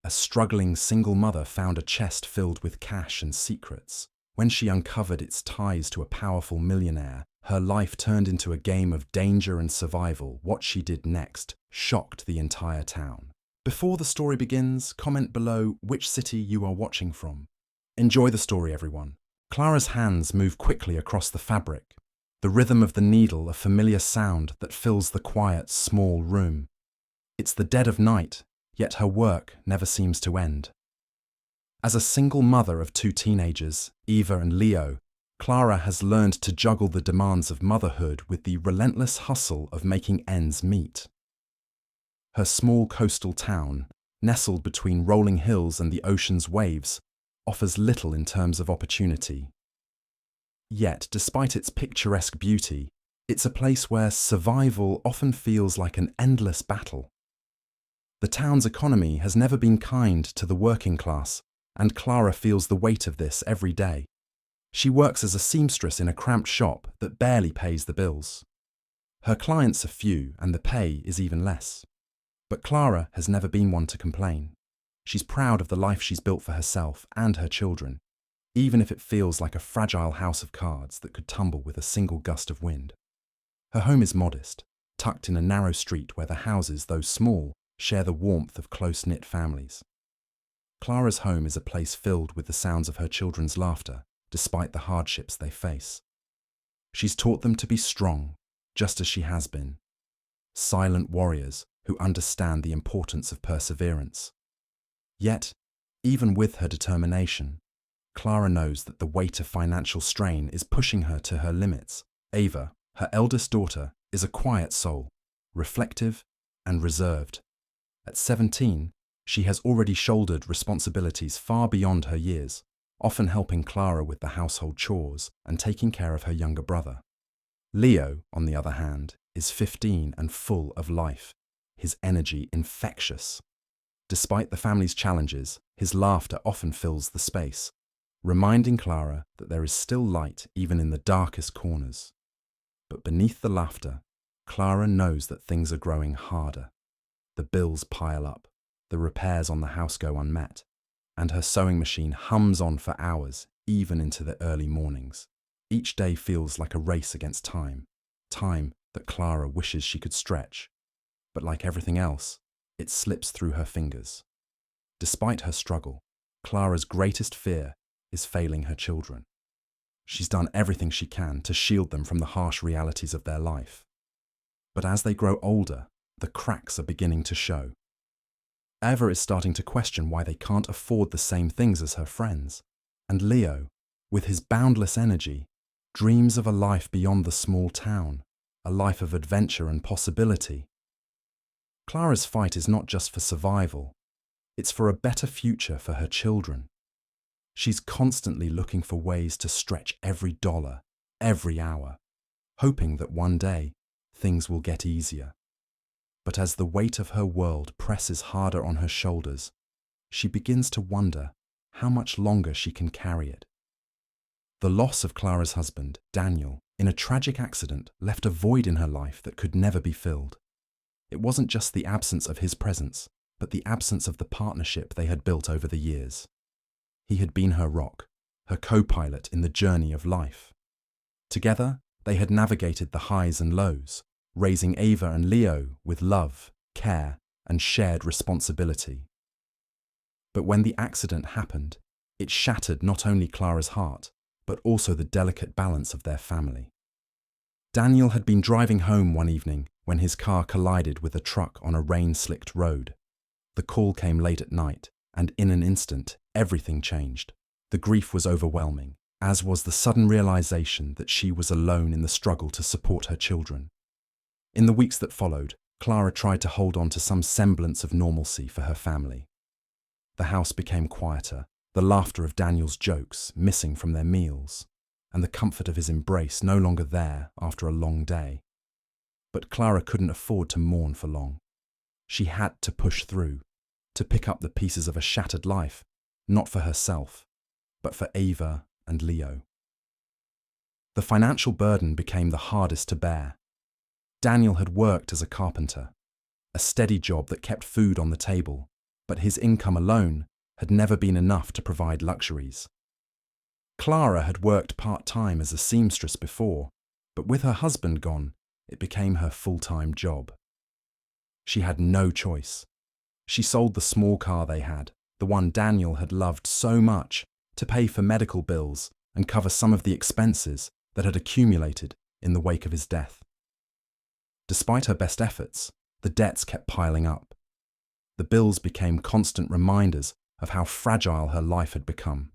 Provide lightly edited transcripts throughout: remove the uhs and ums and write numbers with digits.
A struggling single mother found a chest filled with cash and secrets. When she uncovered its ties to a powerful millionaire, her life turned into a game of danger and survival. What she did next shocked the entire town. Before the story begins, comment below which city you are watching from. Enjoy the story, everyone. Clara's hands move quickly across the fabric, the rhythm of the needle a familiar sound that fills the quiet, small room. It's the dead of night, yet her work never seems to end. As a single mother of two teenagers, Eva and Leo, Clara has learned to juggle the demands of motherhood with the relentless hustle of making ends meet. Her small coastal town, nestled between rolling hills and the ocean's waves, offers little in terms of opportunity. Yet, despite its picturesque beauty, it's a place where survival often feels like an endless battle. The town's economy has never been kind to the working class, and Clara feels the weight of this every day. She works as a seamstress in a cramped shop that barely pays the bills. Her clients are few and the pay is even less. But Clara has never been one to complain. She's proud of the life she's built for herself and her children, even if it feels like a fragile house of cards that could tumble with a single gust of wind. Her home is modest, tucked in a narrow street where the houses, though small, share the warmth of close-knit families. Clara's home is a place filled with the sounds of her children's laughter, despite the hardships they face. She's taught them to be strong, just as she has been. Silent warriors who understand the importance of perseverance. Yet, even with her determination, Clara knows that the weight of financial strain is pushing her to her limits. Ava, her eldest daughter, is a quiet soul, reflective and reserved. At 17, she has already shouldered responsibilities far beyond her years, often helping Clara with the household chores and taking care of her younger brother. Leo, on the other hand, is 15 and full of life, his energy infectious. Despite the family's challenges, his laughter often fills the space, reminding Clara that there is still light even in the darkest corners. But beneath the laughter, Clara knows that things are growing harder. The bills pile up, the repairs on the house go unmet, and her sewing machine hums on for hours, even into the early mornings. Each day feels like a race against time that Clara wishes she could stretch. But like everything else, it slips through her fingers. Despite her struggle, Clara's greatest fear is failing her children. She's done everything she can to shield them from the harsh realities of their life. But as they grow older, the cracks are beginning to show. Eva is starting to question why they can't afford the same things as her friends. And Leo, with his boundless energy, dreams of a life beyond the small town, a life of adventure and possibility. Clara's fight is not just for survival, it's for a better future for her children. She's constantly looking for ways to stretch every dollar, every hour, hoping that one day things will get easier. But as the weight of her world presses harder on her shoulders, she begins to wonder how much longer she can carry it. The loss of Clara's husband, Daniel, in a tragic accident left a void in her life that could never be filled. It wasn't just the absence of his presence, but the absence of the partnership they had built over the years. He had been her rock, her co-pilot in the journey of life. Together, they had navigated the highs and lows, raising Ava and Leo with love, care, and shared responsibility. But when the accident happened, it shattered not only Clara's heart, but also the delicate balance of their family. Daniel had been driving home one evening when his car collided with a truck on a rain-slicked road. The call came late at night, and in an instant, everything changed. The grief was overwhelming, as was the sudden realization that she was alone in the struggle to support her children. In the weeks that followed, Clara tried to hold on to some semblance of normalcy for her family. The house became quieter, the laughter of Daniel's jokes missing from their meals, and the comfort of his embrace no longer there after a long day. But Clara couldn't afford to mourn for long. She had to push through, to pick up the pieces of a shattered life, not for herself, but for Ava and Leo. The financial burden became the hardest to bear. Daniel had worked as a carpenter, a steady job that kept food on the table, but his income alone had never been enough to provide luxuries. Clara had worked part-time as a seamstress before, but with her husband gone, it became her full-time job. She had no choice. She sold the small car they had, the one Daniel had loved so much, to pay for medical bills and cover some of the expenses that had accumulated in the wake of his death. Despite her best efforts, the debts kept piling up. The bills became constant reminders of how fragile her life had become.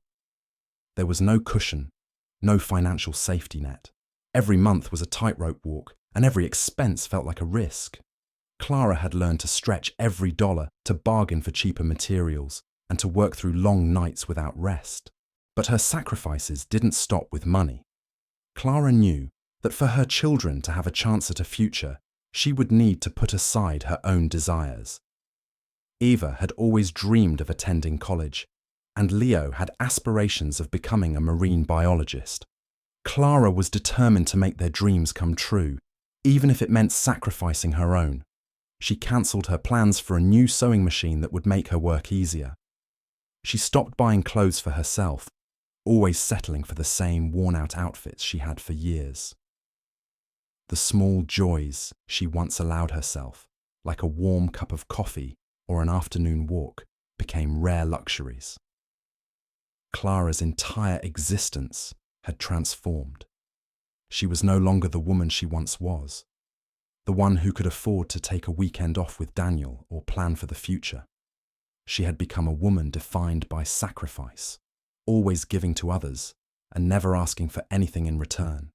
There was no cushion, no financial safety net. Every month was a tightrope walk, and every expense felt like a risk. Clara had learned to stretch every dollar, to bargain for cheaper materials, and to work through long nights without rest. But her sacrifices didn't stop with money. Clara knew that for her children to have a chance at a future, she would need to put aside her own desires. Eva had always dreamed of attending college, and Leo had aspirations of becoming a marine biologist. Clara was determined to make their dreams come true, even if it meant sacrificing her own. She cancelled her plans for a new sewing machine that would make her work easier. She stopped buying clothes for herself, always settling for the same worn-out outfits she had for years. The small joys she once allowed herself, like a warm cup of coffee or an afternoon walk, became rare luxuries. Clara's entire existence had transformed. She was no longer the woman she once was, the one who could afford to take a weekend off with Daniel or plan for the future. She had become a woman defined by sacrifice, always giving to others and never asking for anything in return.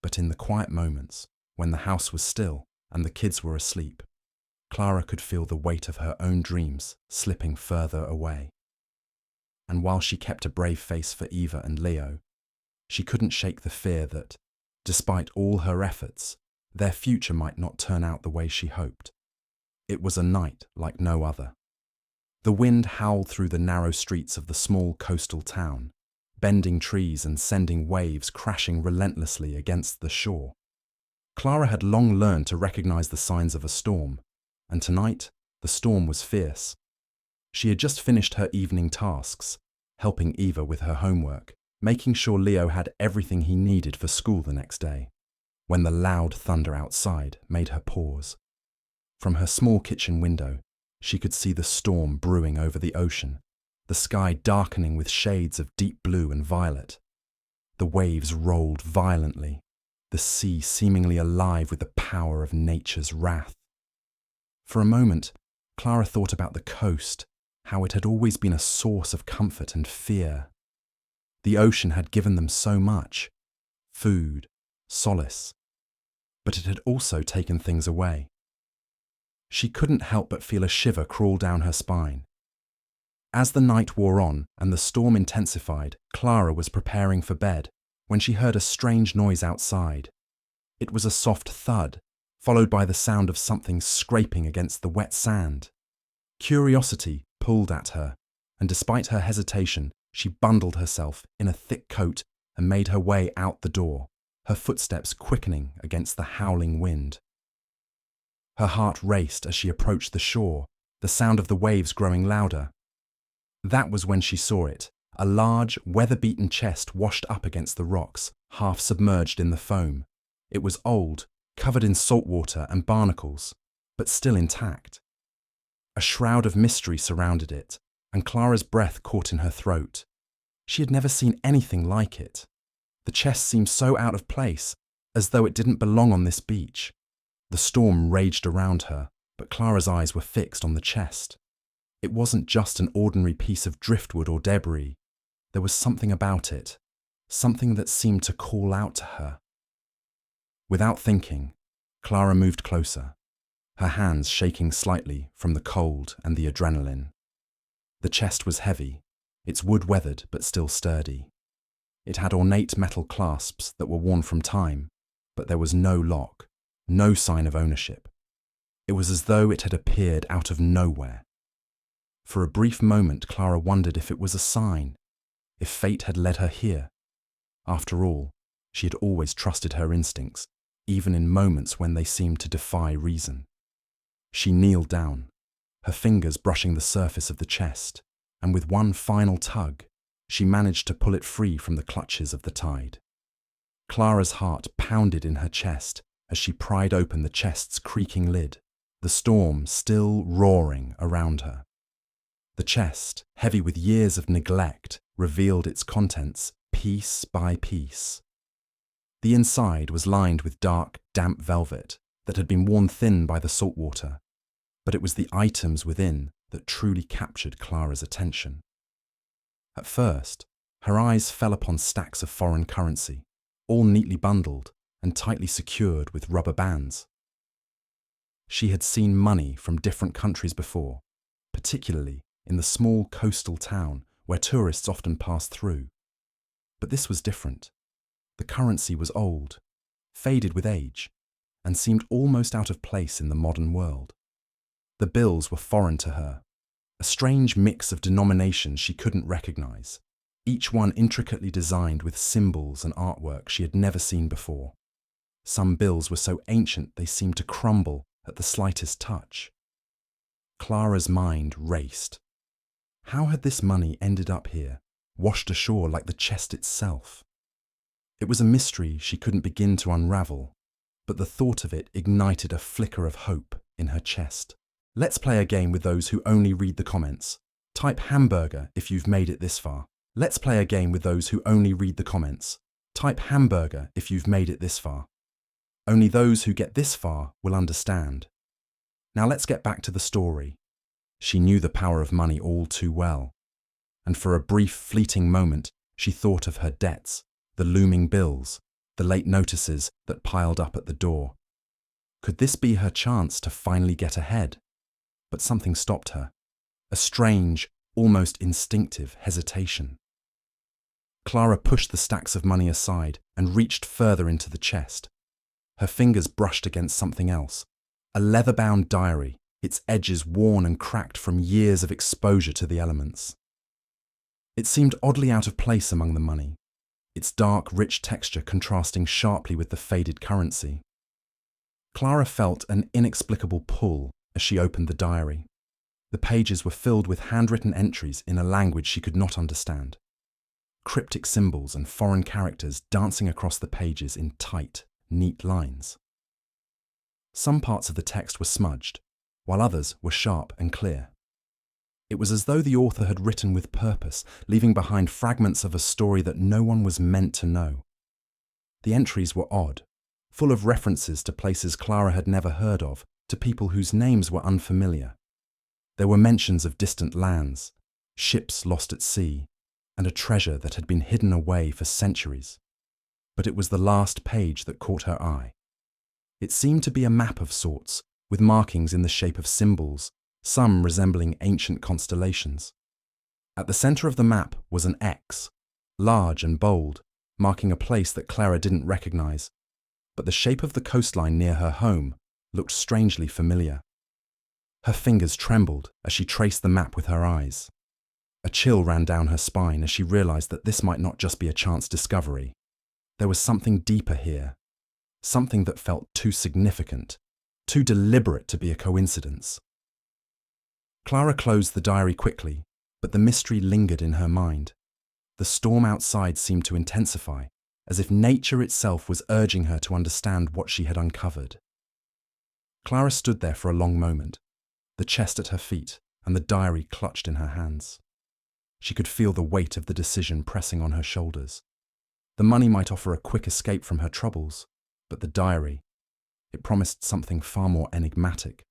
But in the quiet moments, when the house was still and the kids were asleep, Clara could feel the weight of her own dreams slipping further away. And while she kept a brave face for Eva and Leo, she couldn't shake the fear that, despite all her efforts, their future might not turn out the way she hoped. It was a night like no other. The wind howled through the narrow streets of the small coastal town, bending trees and sending waves crashing relentlessly against the shore. Clara had long learned to recognize the signs of a storm, and tonight the storm was fierce. She had just finished her evening tasks, helping Eva with her homework, making sure Leo had everything he needed for school the next day, when the loud thunder outside made her pause. From her small kitchen window, she could see the storm brewing over the ocean, the sky darkening with shades of deep blue and violet. The waves rolled violently, the sea seemingly alive with the power of nature's wrath. For a moment, Clara thought about the coast, how it had always been a source of comfort and fear. The ocean had given them so much: food, solace, but it had also taken things away. She couldn't help but feel a shiver crawl down her spine. As the night wore on and the storm intensified, Clara was preparing for bed when she heard a strange noise outside. It was a soft thud, followed by the sound of something scraping against the wet sand. Curiosity pulled at her, and despite her hesitation, she bundled herself in a thick coat and made her way out the door, her footsteps quickening against the howling wind. Her heart raced as she approached the shore, the sound of the waves growing louder. That was when she saw it, a large, weather-beaten chest washed up against the rocks, half submerged in the foam. It was old, covered in salt water and barnacles, but still intact. A shroud of mystery surrounded it, and Clara's breath caught in her throat. She had never seen anything like it. The chest seemed so out of place, as though it didn't belong on this beach. The storm raged around her, but Clara's eyes were fixed on the chest. It wasn't just an ordinary piece of driftwood or debris. There was something about it, something that seemed to call out to her. Without thinking, Clara moved closer, her hands shaking slightly from the cold and the adrenaline. The chest was heavy, its wood weathered but still sturdy. It had ornate metal clasps that were worn from time, but there was no lock, no sign of ownership. It was as though it had appeared out of nowhere. For a brief moment, Clara wondered if it was a sign, if fate had led her here. After all, she had always trusted her instincts, even in moments when they seemed to defy reason. She kneeled down, her fingers brushing the surface of the chest, and with one final tug, she managed to pull it free from the clutches of the tide. Clara's heart pounded in her chest as she pried open the chest's creaking lid, the storm still roaring around her. The chest, heavy with years of neglect, revealed its contents piece by piece. The inside was lined with dark, damp velvet that had been worn thin by the salt water, but it was the items within that truly captured Clara's attention. At first, her eyes fell upon stacks of foreign currency, all neatly bundled and tightly secured with rubber bands. She had seen money from different countries before, particularly in the small coastal town where tourists often passed through. But this was different. The currency was old, faded with age, and seemed almost out of place in the modern world. The bills were foreign to her, a strange mix of denominations she couldn't recognize, each one intricately designed with symbols and artwork she had never seen before. Some bills were so ancient they seemed to crumble at the slightest touch. Clara's mind raced. How had this money ended up here, washed ashore like the chest itself? It was a mystery she couldn't begin to unravel, but the thought of it ignited a flicker of hope in her chest. Let's play a game with those who only read the comments. Type hamburger if you've made it this far. Let's play a game with those who only read the comments. Type hamburger if you've made it this far. Only those who get this far will understand. Now let's get back to the story. She knew the power of money all too well, and for a brief, fleeting moment, she thought of her debts, the looming bills, the late notices that piled up at the door. Could this be her chance to finally get ahead? But something stopped her, a strange, almost instinctive hesitation. Clara pushed the stacks of money aside and reached further into the chest. Her fingers brushed against something else, a leather-bound diary, its edges worn and cracked from years of exposure to the elements. It seemed oddly out of place among the money, its dark, rich texture contrasting sharply with the faded currency. Clara felt an inexplicable pull as she opened the diary. The pages were filled with handwritten entries in a language she could not understand. Cryptic symbols and foreign characters dancing across the pages in tight, neat lines. Some parts of the text were smudged, while others were sharp and clear. It was as though the author had written with purpose, leaving behind fragments of a story that no one was meant to know. The entries were odd, full of references to places Clara had never heard of, to people whose names were unfamiliar. There were mentions of distant lands, ships lost at sea, and a treasure that had been hidden away for centuries. But it was the last page that caught her eye. It seemed to be a map of sorts, with markings in the shape of symbols, some resembling ancient constellations. At the center of the map was an X, large and bold, marking a place that Clara didn't recognize, but the shape of the coastline near her home looked strangely familiar. Her fingers trembled as she traced the map with her eyes. A chill ran down her spine as she realized that this might not just be a chance discovery. There was something deeper here, something that felt too significant, too deliberate to be a coincidence. Clara closed the diary quickly, but the mystery lingered in her mind. The storm outside seemed to intensify, as if nature itself was urging her to understand what she had uncovered. Clara stood there for a long moment, the chest at her feet and the diary clutched in her hands. She could feel the weight of the decision pressing on her shoulders. The money might offer a quick escape from her troubles, but the diary, it promised something far more enigmatic,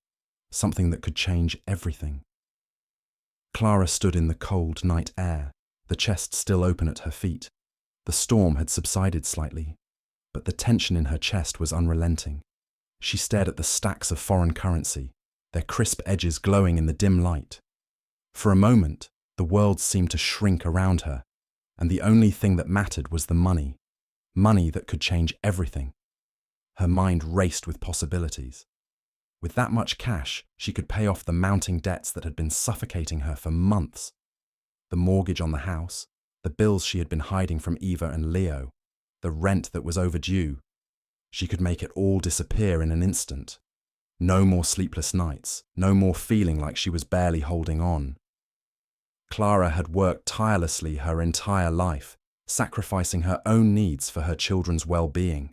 something that could change everything. Clara stood in the cold night air, the chest still open at her feet. The storm had subsided slightly, but the tension in her chest was unrelenting. She stared at the stacks of foreign currency, their crisp edges glowing in the dim light. For a moment, the world seemed to shrink around her, and the only thing that mattered was the money that could change everything. Her mind raced with possibilities. With that much cash, she could pay off the mounting debts that had been suffocating her for months. The mortgage on the house, the bills she had been hiding from Eva and Leo, the rent that was overdue. She could make it all disappear in an instant. No more sleepless nights, no more feeling like she was barely holding on. Clara had worked tirelessly her entire life, sacrificing her own needs for her children's well-being.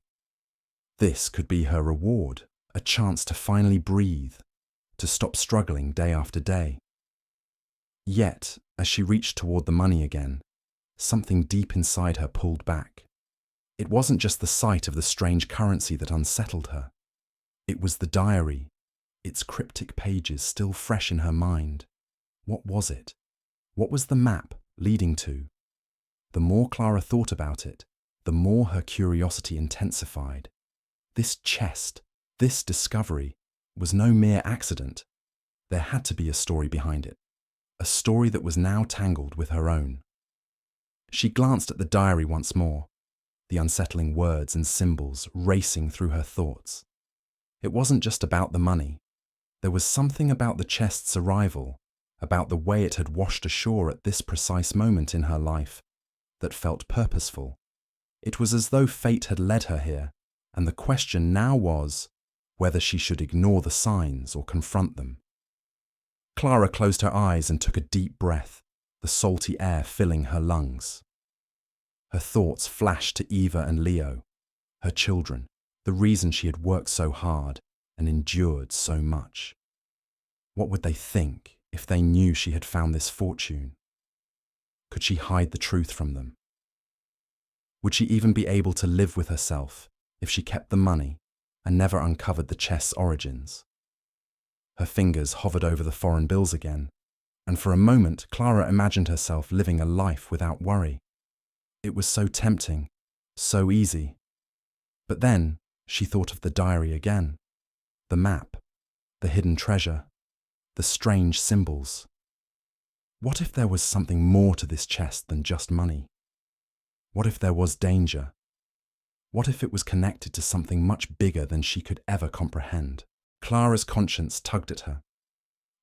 This could be her reward, a chance to finally breathe, to stop struggling day after day. Yet, as she reached toward the money again, something deep inside her pulled back. It wasn't just the sight of the strange currency that unsettled her. It was the diary, its cryptic pages still fresh in her mind. What was it? What was the map leading to? The more Clara thought about it, the more her curiosity intensified. This chest, this discovery, was no mere accident. There had to be a story behind it, a story that was now tangled with her own. She glanced at the diary once more, the unsettling words and symbols racing through her thoughts. It wasn't just about the money. There was something about the chest's arrival, about the way it had washed ashore at this precise moment in her life, that felt purposeful. It was as though fate had led her here, and the question now was whether she should ignore the signs or confront them. Clara closed her eyes and took a deep breath, the salty air filling her lungs. Her thoughts flashed to Eva and Leo, her children, the reason she had worked so hard and endured so much. What would they think if they knew she had found this fortune? Could she hide the truth from them? Would she even be able to live with herself if she kept the money and never uncovered the chest's origins? Her fingers hovered over the foreign bills again, and for a moment Clara imagined herself living a life without worry. It was so tempting, so easy. But then she thought of the diary again, the map, the hidden treasure, the strange symbols. What if there was something more to this chest than just money? What if there was danger? What if it was connected to something much bigger than she could ever comprehend? Clara's conscience tugged at her.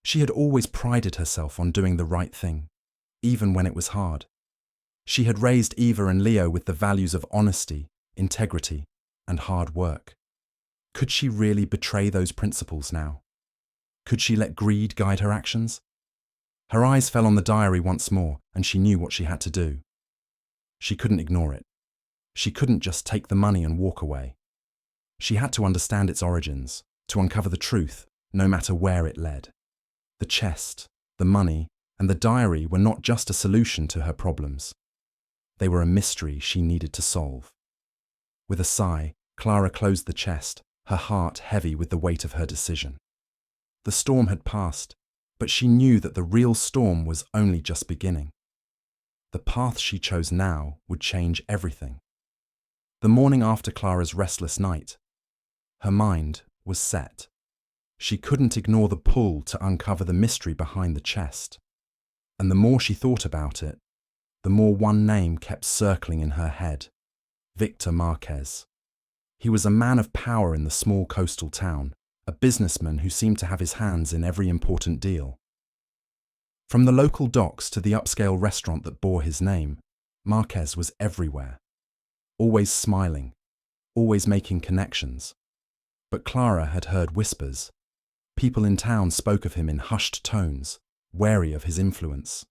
She had always prided herself on doing the right thing, even when it was hard. She had raised Eva and Leo with the values of honesty, integrity, and hard work. Could she really betray those principles now? Could she let greed guide her actions? Her eyes fell on the diary once more, and she knew what she had to do. She couldn't ignore it. She couldn't just take the money and walk away. She had to understand its origins, to uncover the truth, no matter where it led. The chest, the money, and the diary were not just a solution to her problems. They were a mystery she needed to solve. With a sigh, Clara closed the chest, her heart heavy with the weight of her decision. The storm had passed, but she knew that the real storm was only just beginning. The path she chose now would change everything. The morning after Clara's restless night, her mind was set. She couldn't ignore the pull to uncover the mystery behind the chest. And the more she thought about it, the more one name kept circling in her head: Victor Marquez. He was a man of power in the small coastal town, a businessman who seemed to have his hands in every important deal. From the local docks to the upscale restaurant that bore his name, Marquez was everywhere. Always smiling, always making connections. But Clara had heard whispers. People in town spoke of him in hushed tones, wary of his influence.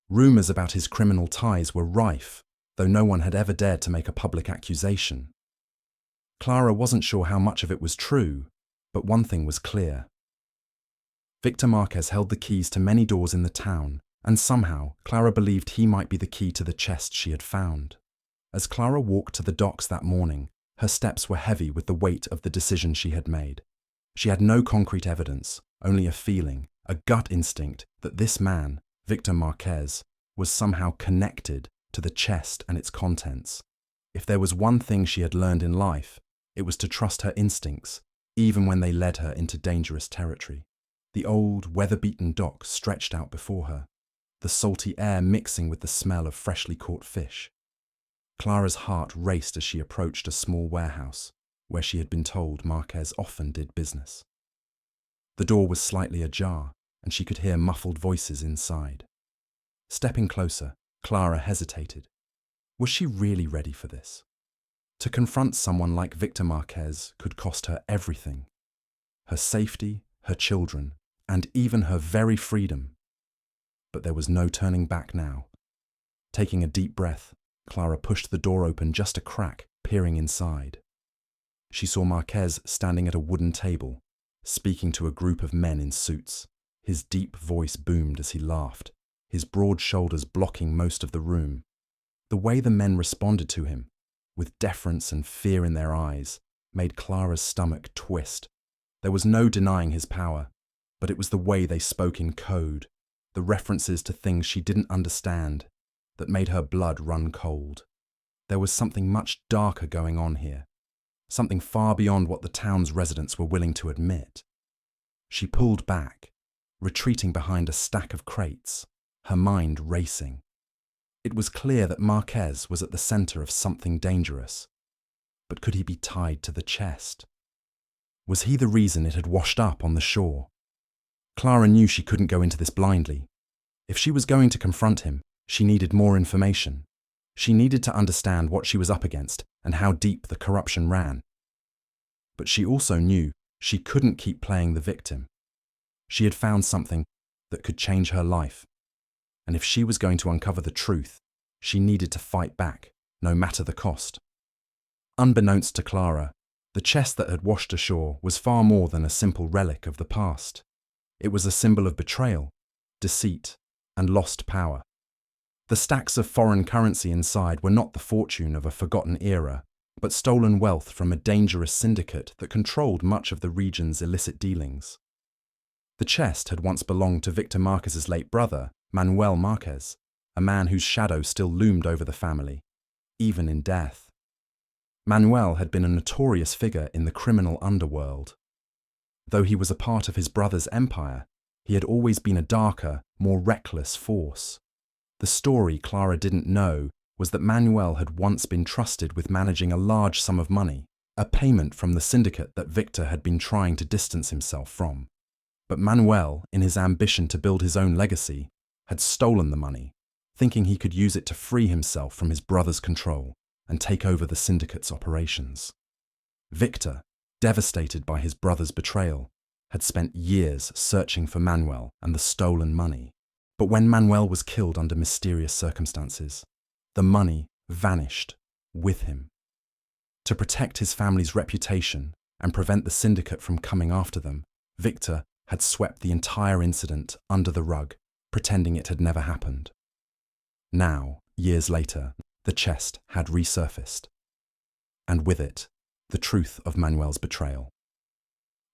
Rumours about his criminal ties were rife, though no one had ever dared to make a public accusation. Clara wasn't sure how much of it was true, but one thing was clear. Victor Marquez held the keys to many doors in the town, and somehow Clara believed he might be the key to the chest she had found. As Clara walked to the docks that morning, her steps were heavy with the weight of the decision she had made. She had no concrete evidence, only a feeling, a gut instinct that this man, Victor Marquez, was somehow connected to the chest and its contents. If there was one thing she had learned in life, it was to trust her instincts, even when they led her into dangerous territory. The old, weather-beaten dock stretched out before her, the salty air mixing with the smell of freshly caught fish. Clara's heart raced as she approached a small warehouse, where she had been told Marquez often did business. The door was slightly ajar, and she could hear muffled voices inside. Stepping closer, Clara hesitated. Was she really ready for this? To confront someone like Victor Marquez could cost her everything. her safety, her children, and even her very freedom. But there was no turning back now. Taking a deep breath, Clara pushed the door open just a crack, peering inside. She saw Marquez standing at a wooden table, speaking to a group of men in suits. His deep voice boomed as he laughed, his broad shoulders blocking most of the room. The way the men responded to him, with deference and fear in their eyes, made Clara's stomach twist. There was no denying his power, but it was the way they spoke in code, the references to things she didn't understand, that made her blood run cold. There was something much darker going on here, something far beyond what the town's residents were willing to admit. She pulled back, retreating behind a stack of crates, her mind racing. It was clear that Marquez was at the center of something dangerous. But could he be tied to the chest? Was he the reason it had washed up on the shore? Clara knew she couldn't go into this blindly. If she was going to confront him, she needed more information. She needed to understand what she was up against and how deep the corruption ran. But she also knew she couldn't keep playing the victim. She had found something that could change her life. And if she was going to uncover the truth, she needed to fight back, no matter the cost. Unbeknownst to Clara, the chest that had washed ashore was far more than a simple relic of the past. It was a symbol of betrayal, deceit, and lost power. The stacks of foreign currency inside were not the fortune of a forgotten era, but stolen wealth from a dangerous syndicate that controlled much of the region's illicit dealings. The chest had once belonged to Victor Marquez's late brother, Manuel Marquez, a man whose shadow still loomed over the family, even in death. Manuel had been a notorious figure in the criminal underworld. Though he was a part of his brother's empire, he had always been a darker, more reckless force. The story Clara didn't know was that Manuel had once been trusted with managing a large sum of money, a payment from the syndicate that Victor had been trying to distance himself from. But Manuel, in his ambition to build his own legacy, had stolen the money, thinking he could use it to free himself from his brother's control and take over the syndicate's operations. Victor, devastated by his brother's betrayal, had spent years searching for Manuel and the stolen money. But when Manuel was killed under mysterious circumstances, the money vanished with him. To protect his family's reputation and prevent the syndicate from coming after them, Victor had swept the entire incident under the rug, pretending it had never happened. Now, years later, the chest had resurfaced, and with it, the truth of Manuel's betrayal.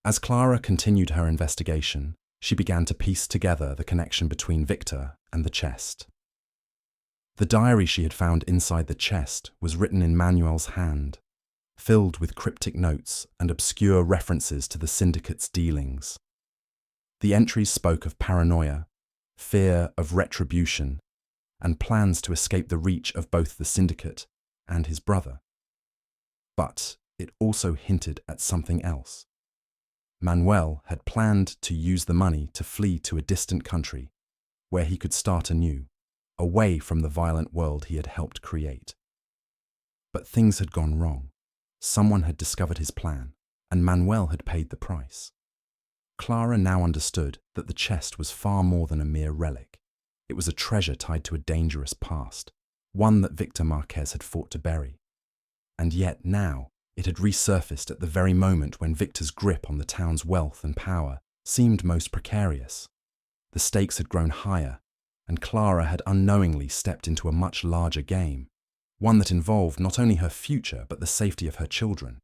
As Clara continued her investigation, she began to piece together the connection between Victor and the chest. The diary she had found inside the chest was written in Manuel's hand, filled with cryptic notes and obscure references to the syndicate's dealings. The entries spoke of paranoia, fear of retribution, and plans to escape the reach of both the syndicate and his brother. But it also hinted at something else. Manuel had planned to use the money to flee to a distant country, where he could start anew, away from the violent world he had helped create. But things had gone wrong. Someone had discovered his plan, and Manuel had paid the price. Clara now understood that the chest was far more than a mere relic. It was a treasure tied to a dangerous past, one that Victor Marquez had fought to bury. And yet now, it had resurfaced at the very moment when Victor's grip on the town's wealth and power seemed most precarious. The stakes had grown higher, and Clara had unknowingly stepped into a much larger game, one that involved not only her future but the safety of her children.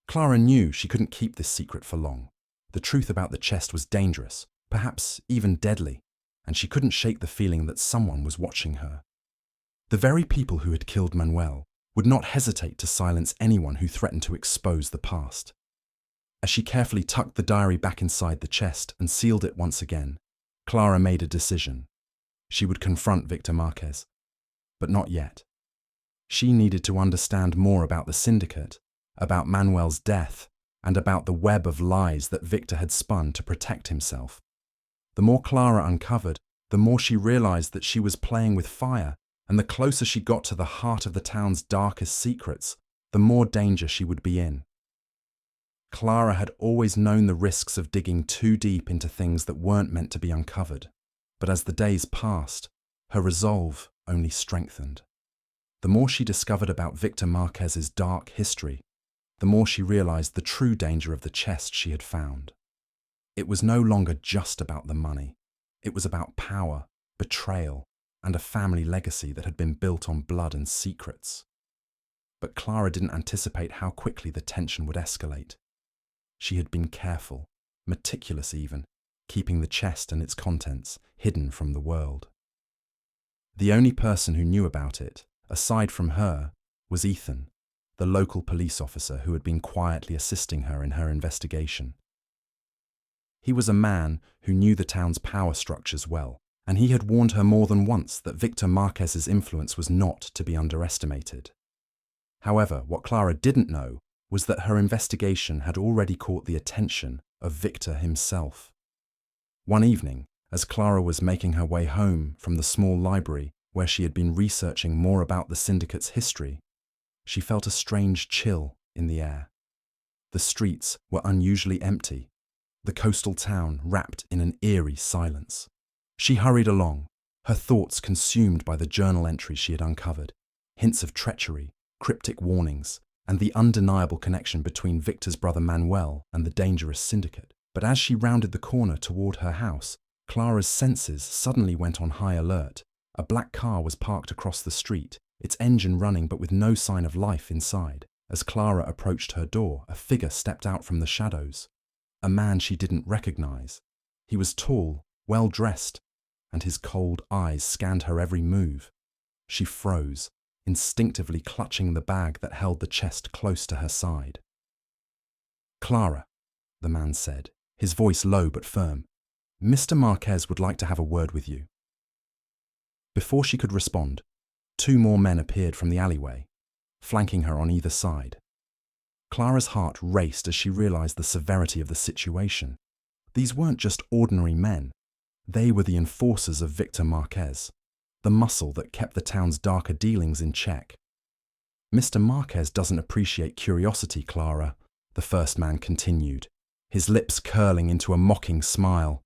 Clara knew she couldn't keep this secret for long. The truth about the chest was dangerous, perhaps even deadly, and she couldn't shake the feeling that someone was watching her. The very people who had killed Manuel would not hesitate to silence anyone who threatened to expose the past. As she carefully tucked the diary back inside the chest and sealed it once again, Clara made a decision. She would confront Victor Marquez, but not yet. She needed to understand more about the syndicate, about Manuel's death, and about the web of lies that Victor had spun to protect himself. The more Clara uncovered, the more she realized that she was playing with fire, and the closer she got to the heart of the town's darkest secrets, the more danger she would be in. Clara had always known the risks of digging too deep into things that weren't meant to be uncovered, but as the days passed, her resolve only strengthened. The more she discovered about Victor Marquez's dark history, the more she realized the true danger of the chest she had found. It was no longer just about the money. It was about power, betrayal, and a family legacy that had been built on blood and secrets. But Clara didn't anticipate how quickly the tension would escalate. She had been careful, meticulous even, keeping the chest and its contents hidden from the world. The only person who knew about it, aside from her, was Ethan, the local police officer who had been quietly assisting her in her investigation. He was a man who knew the town's power structures well, and he had warned her more than once that Victor Marquez's influence was not to be underestimated. However, what Clara didn't know was that her investigation had already caught the attention of Victor himself. One evening, as Clara was making her way home from the small library where she had been researching more about the syndicate's history, she felt a strange chill in the air. The streets were unusually empty, the coastal town wrapped in an eerie silence. She hurried along, her thoughts consumed by the journal entries she had uncovered, hints of treachery, cryptic warnings, and the undeniable connection between Victor's brother Manuel and the dangerous syndicate. But as she rounded the corner toward her house, Clara's senses suddenly went on high alert. A black car was parked across the street, its engine running but with no sign of life inside. As Clara approached her door, a figure stepped out from the shadows. A man she didn't recognize. He was tall, well-dressed, and his cold eyes scanned her every move. She froze, instinctively clutching the bag that held the chest close to her side. "Clara," the man said, his voice low but firm, "Mr. Marquez would like to have a word with you." Before she could respond, two more men appeared from the alleyway, flanking her on either side. Clara's heart raced as she realized the severity of the situation. These weren't just ordinary men. They were the enforcers of Victor Marquez, the muscle that kept the town's darker dealings in check. "Mr. Marquez doesn't appreciate curiosity, Clara," the first man continued, his lips curling into a mocking smile,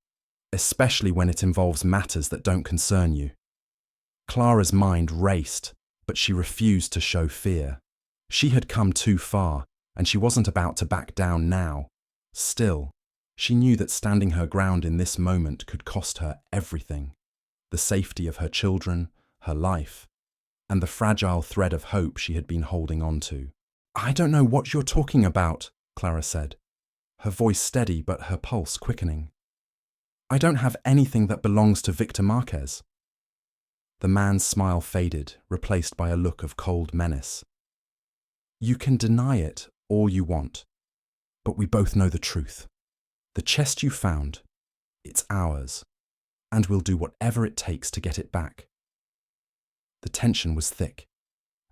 "especially when it involves matters that don't concern you." Clara's mind raced, but she refused to show fear. She had come too far, and she wasn't about to back down now. Still, she knew that standing her ground in this moment could cost her everything: the safety of her children, her life, and the fragile thread of hope she had been holding on to. "I don't know what you're talking about," Clara said, her voice steady but her pulse quickening. "I don't have anything that belongs to Victor Marquez." The man's smile faded, replaced by a look of cold menace. "You can deny it all you want, but we both know the truth. The chest you found, it's ours, and we'll do whatever it takes to get it back." The tension was thick,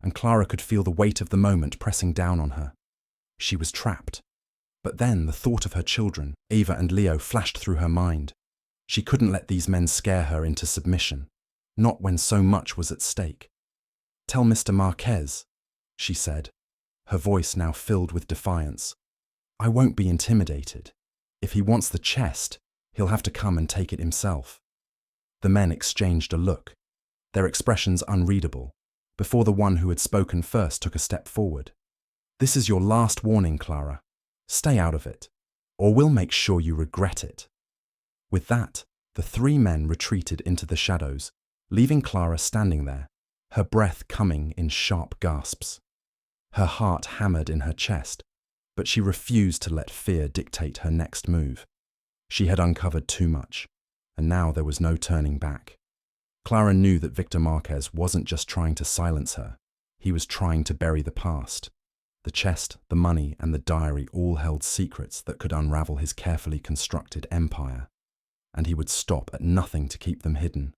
and Clara could feel the weight of the moment pressing down on her. She was trapped. But then the thought of her children, Ava and Leo, flashed through her mind. She couldn't let these men scare her into submission, not when so much was at stake. "Tell Mr. Marquez," she said, her voice now filled with defiance. "I won't be intimidated. If he wants the chest, he'll have to come and take it himself." The men exchanged a look, their expressions unreadable, before the one who had spoken first took a step forward. "This is your last warning, Clara. Stay out of it, or we'll make sure you regret it." With that, the three men retreated into the shadows, leaving Clara standing there, her breath coming in sharp gasps. Her heart hammered in her chest, but she refused to let fear dictate her next move. She had uncovered too much, and now there was no turning back. Clara knew that Victor Marquez wasn't just trying to silence her, he was trying to bury the past. The chest, the money, and the diary all held secrets that could unravel his carefully constructed empire, and he would stop at nothing to keep them hidden.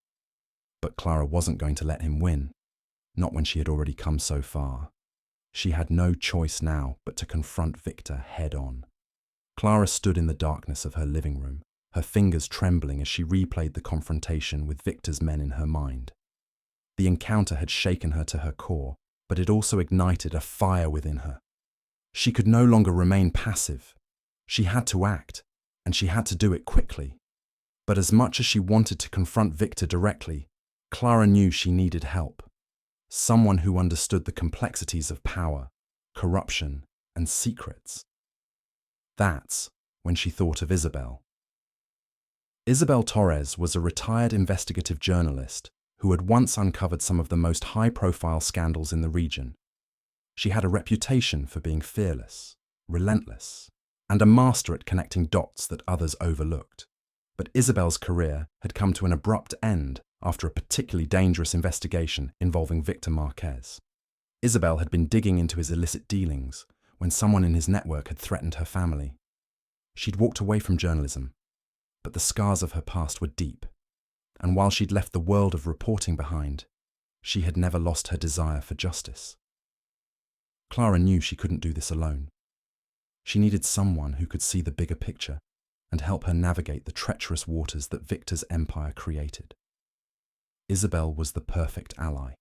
But Clara wasn't going to let him win, not when she had already come so far. She had no choice now but to confront Victor head-on. Clara stood in the darkness of her living room, her fingers trembling as she replayed the confrontation with Victor's men in her mind. The encounter had shaken her to her core, but it also ignited a fire within her. She could no longer remain passive. She had to act, and she had to do it quickly. But as much as she wanted to confront Victor directly, Clara knew she needed help. Someone who understood the complexities of power, corruption, and secrets. That's when she thought of Isabel. Isabel Torres was a retired investigative journalist who had once uncovered some of the most high-profile scandals in the region. She had a reputation for being fearless, relentless, and a master at connecting dots that others overlooked. But Isabel's career had come to an abrupt end after a particularly dangerous investigation involving Victor Marquez. Isabel had been digging into his illicit dealings when someone in his network had threatened her family. She'd walked away from journalism, but the scars of her past were deep, and while she'd left the world of reporting behind, she had never lost her desire for justice. Clara knew she couldn't do this alone. She needed someone who could see the bigger picture and help her navigate the treacherous waters that Victor's empire created. Isabel was the perfect ally.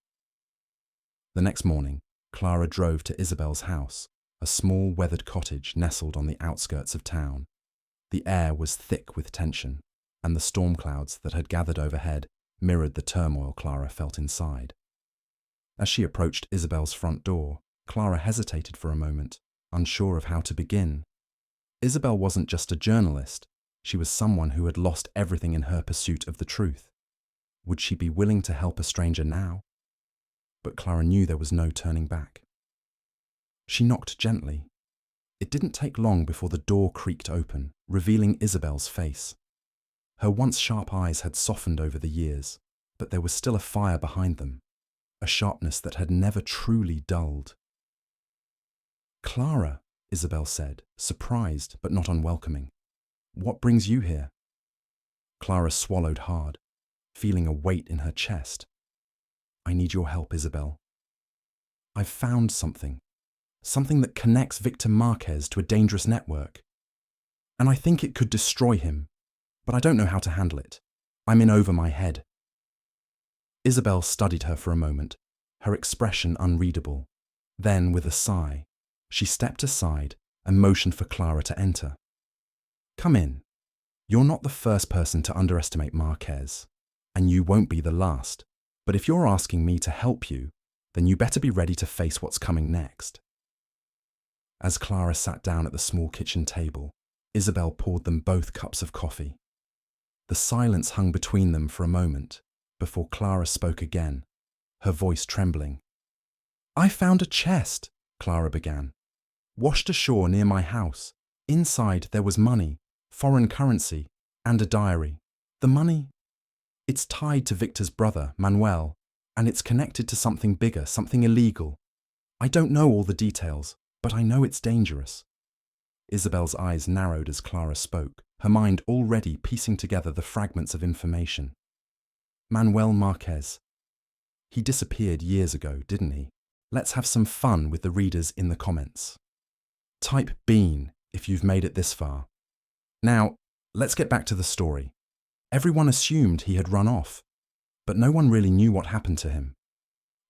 The next morning, Clara drove to Isabel's house, a small weathered cottage nestled on the outskirts of town. The air was thick with tension, and the storm clouds that had gathered overhead mirrored the turmoil Clara felt inside. As she approached Isabel's front door, Clara hesitated for a moment, unsure of how to begin. Isabel wasn't just a journalist, she was someone who had lost everything in her pursuit of the truth. Would she be willing to help a stranger now? But Clara knew there was no turning back. She knocked gently. It didn't take long before the door creaked open, revealing Isabel's face. Her once sharp eyes had softened over the years, but there was still a fire behind them, a sharpness that had never truly dulled. "Clara," Isabel said, surprised but not unwelcoming. "What brings you here?" Clara swallowed hard, feeling a weight in her chest. "I need your help, Isabel. I've found something that connects Victor Marquez to a dangerous network. And I think it could destroy him, but I don't know how to handle it. I'm in over my head." Isabel studied her for a moment, her expression unreadable. Then, with a sigh, she stepped aside and motioned for Clara to enter. "Come in. You're not the first person to underestimate Marquez, and you won't be the last. But if you're asking me to help you, then you better be ready to face what's coming next." As Clara sat down at the small kitchen table, Isabel poured them both cups of coffee. The silence hung between them for a moment before Clara spoke again, her voice trembling. "I found a chest," Clara began, "washed ashore near my house. Inside there was money, foreign currency, and a diary. The money? It's tied to Victor's brother, Manuel, and it's connected to something bigger, something illegal. I don't know all the details, but I know it's dangerous." Isabel's eyes narrowed as Clara spoke, her mind already piecing together the fragments of information. Manuel Marquez. He disappeared years ago, didn't he? Let's have some fun with the readers in the comments. Type Bean if you've made it this far. Now, let's get back to the story. Everyone assumed he had run off, but no one really knew what happened to him.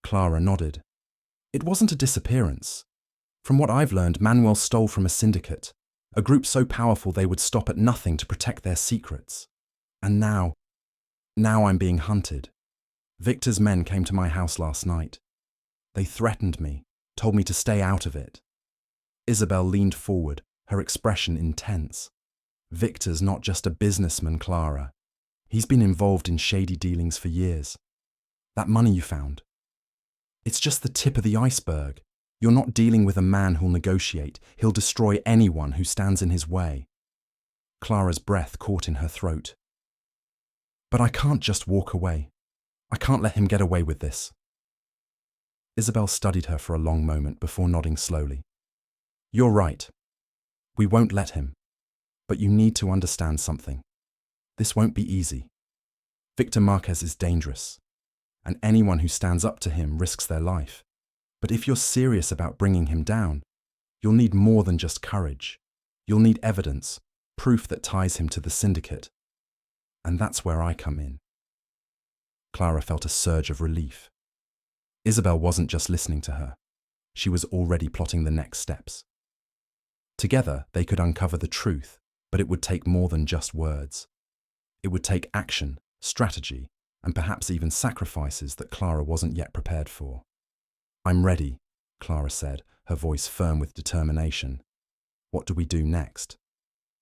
Clara nodded. It wasn't a disappearance. From what I've learned, Manuel stole from a syndicate, a group so powerful they would stop at nothing to protect their secrets. And now I'm being hunted. Victor's men came to my house last night. They threatened me, told me to stay out of it. Isabel leaned forward, her expression intense. Victor's not just a businessman, Clara. He's been involved in shady dealings for years. That money you found, it's just the tip of the iceberg. You're not dealing with a man who'll negotiate. He'll destroy anyone who stands in his way. Clara's breath caught in her throat. But I can't just walk away. I can't let him get away with this. Isabel studied her for a long moment before nodding slowly. You're right. We won't let him. But you need to understand something. This won't be easy. Victor Marquez is dangerous, and anyone who stands up to him risks their life. But if you're serious about bringing him down, you'll need more than just courage. You'll need evidence, proof that ties him to the syndicate. And that's where I come in. Clara felt a surge of relief. Isabel wasn't just listening to her. She was already plotting the next steps. Together, they could uncover the truth, but it would take more than just words. It would take action, strategy, and perhaps even sacrifices that Clara wasn't yet prepared for. "I'm ready," Clara said, her voice firm with determination. "What do we do next?"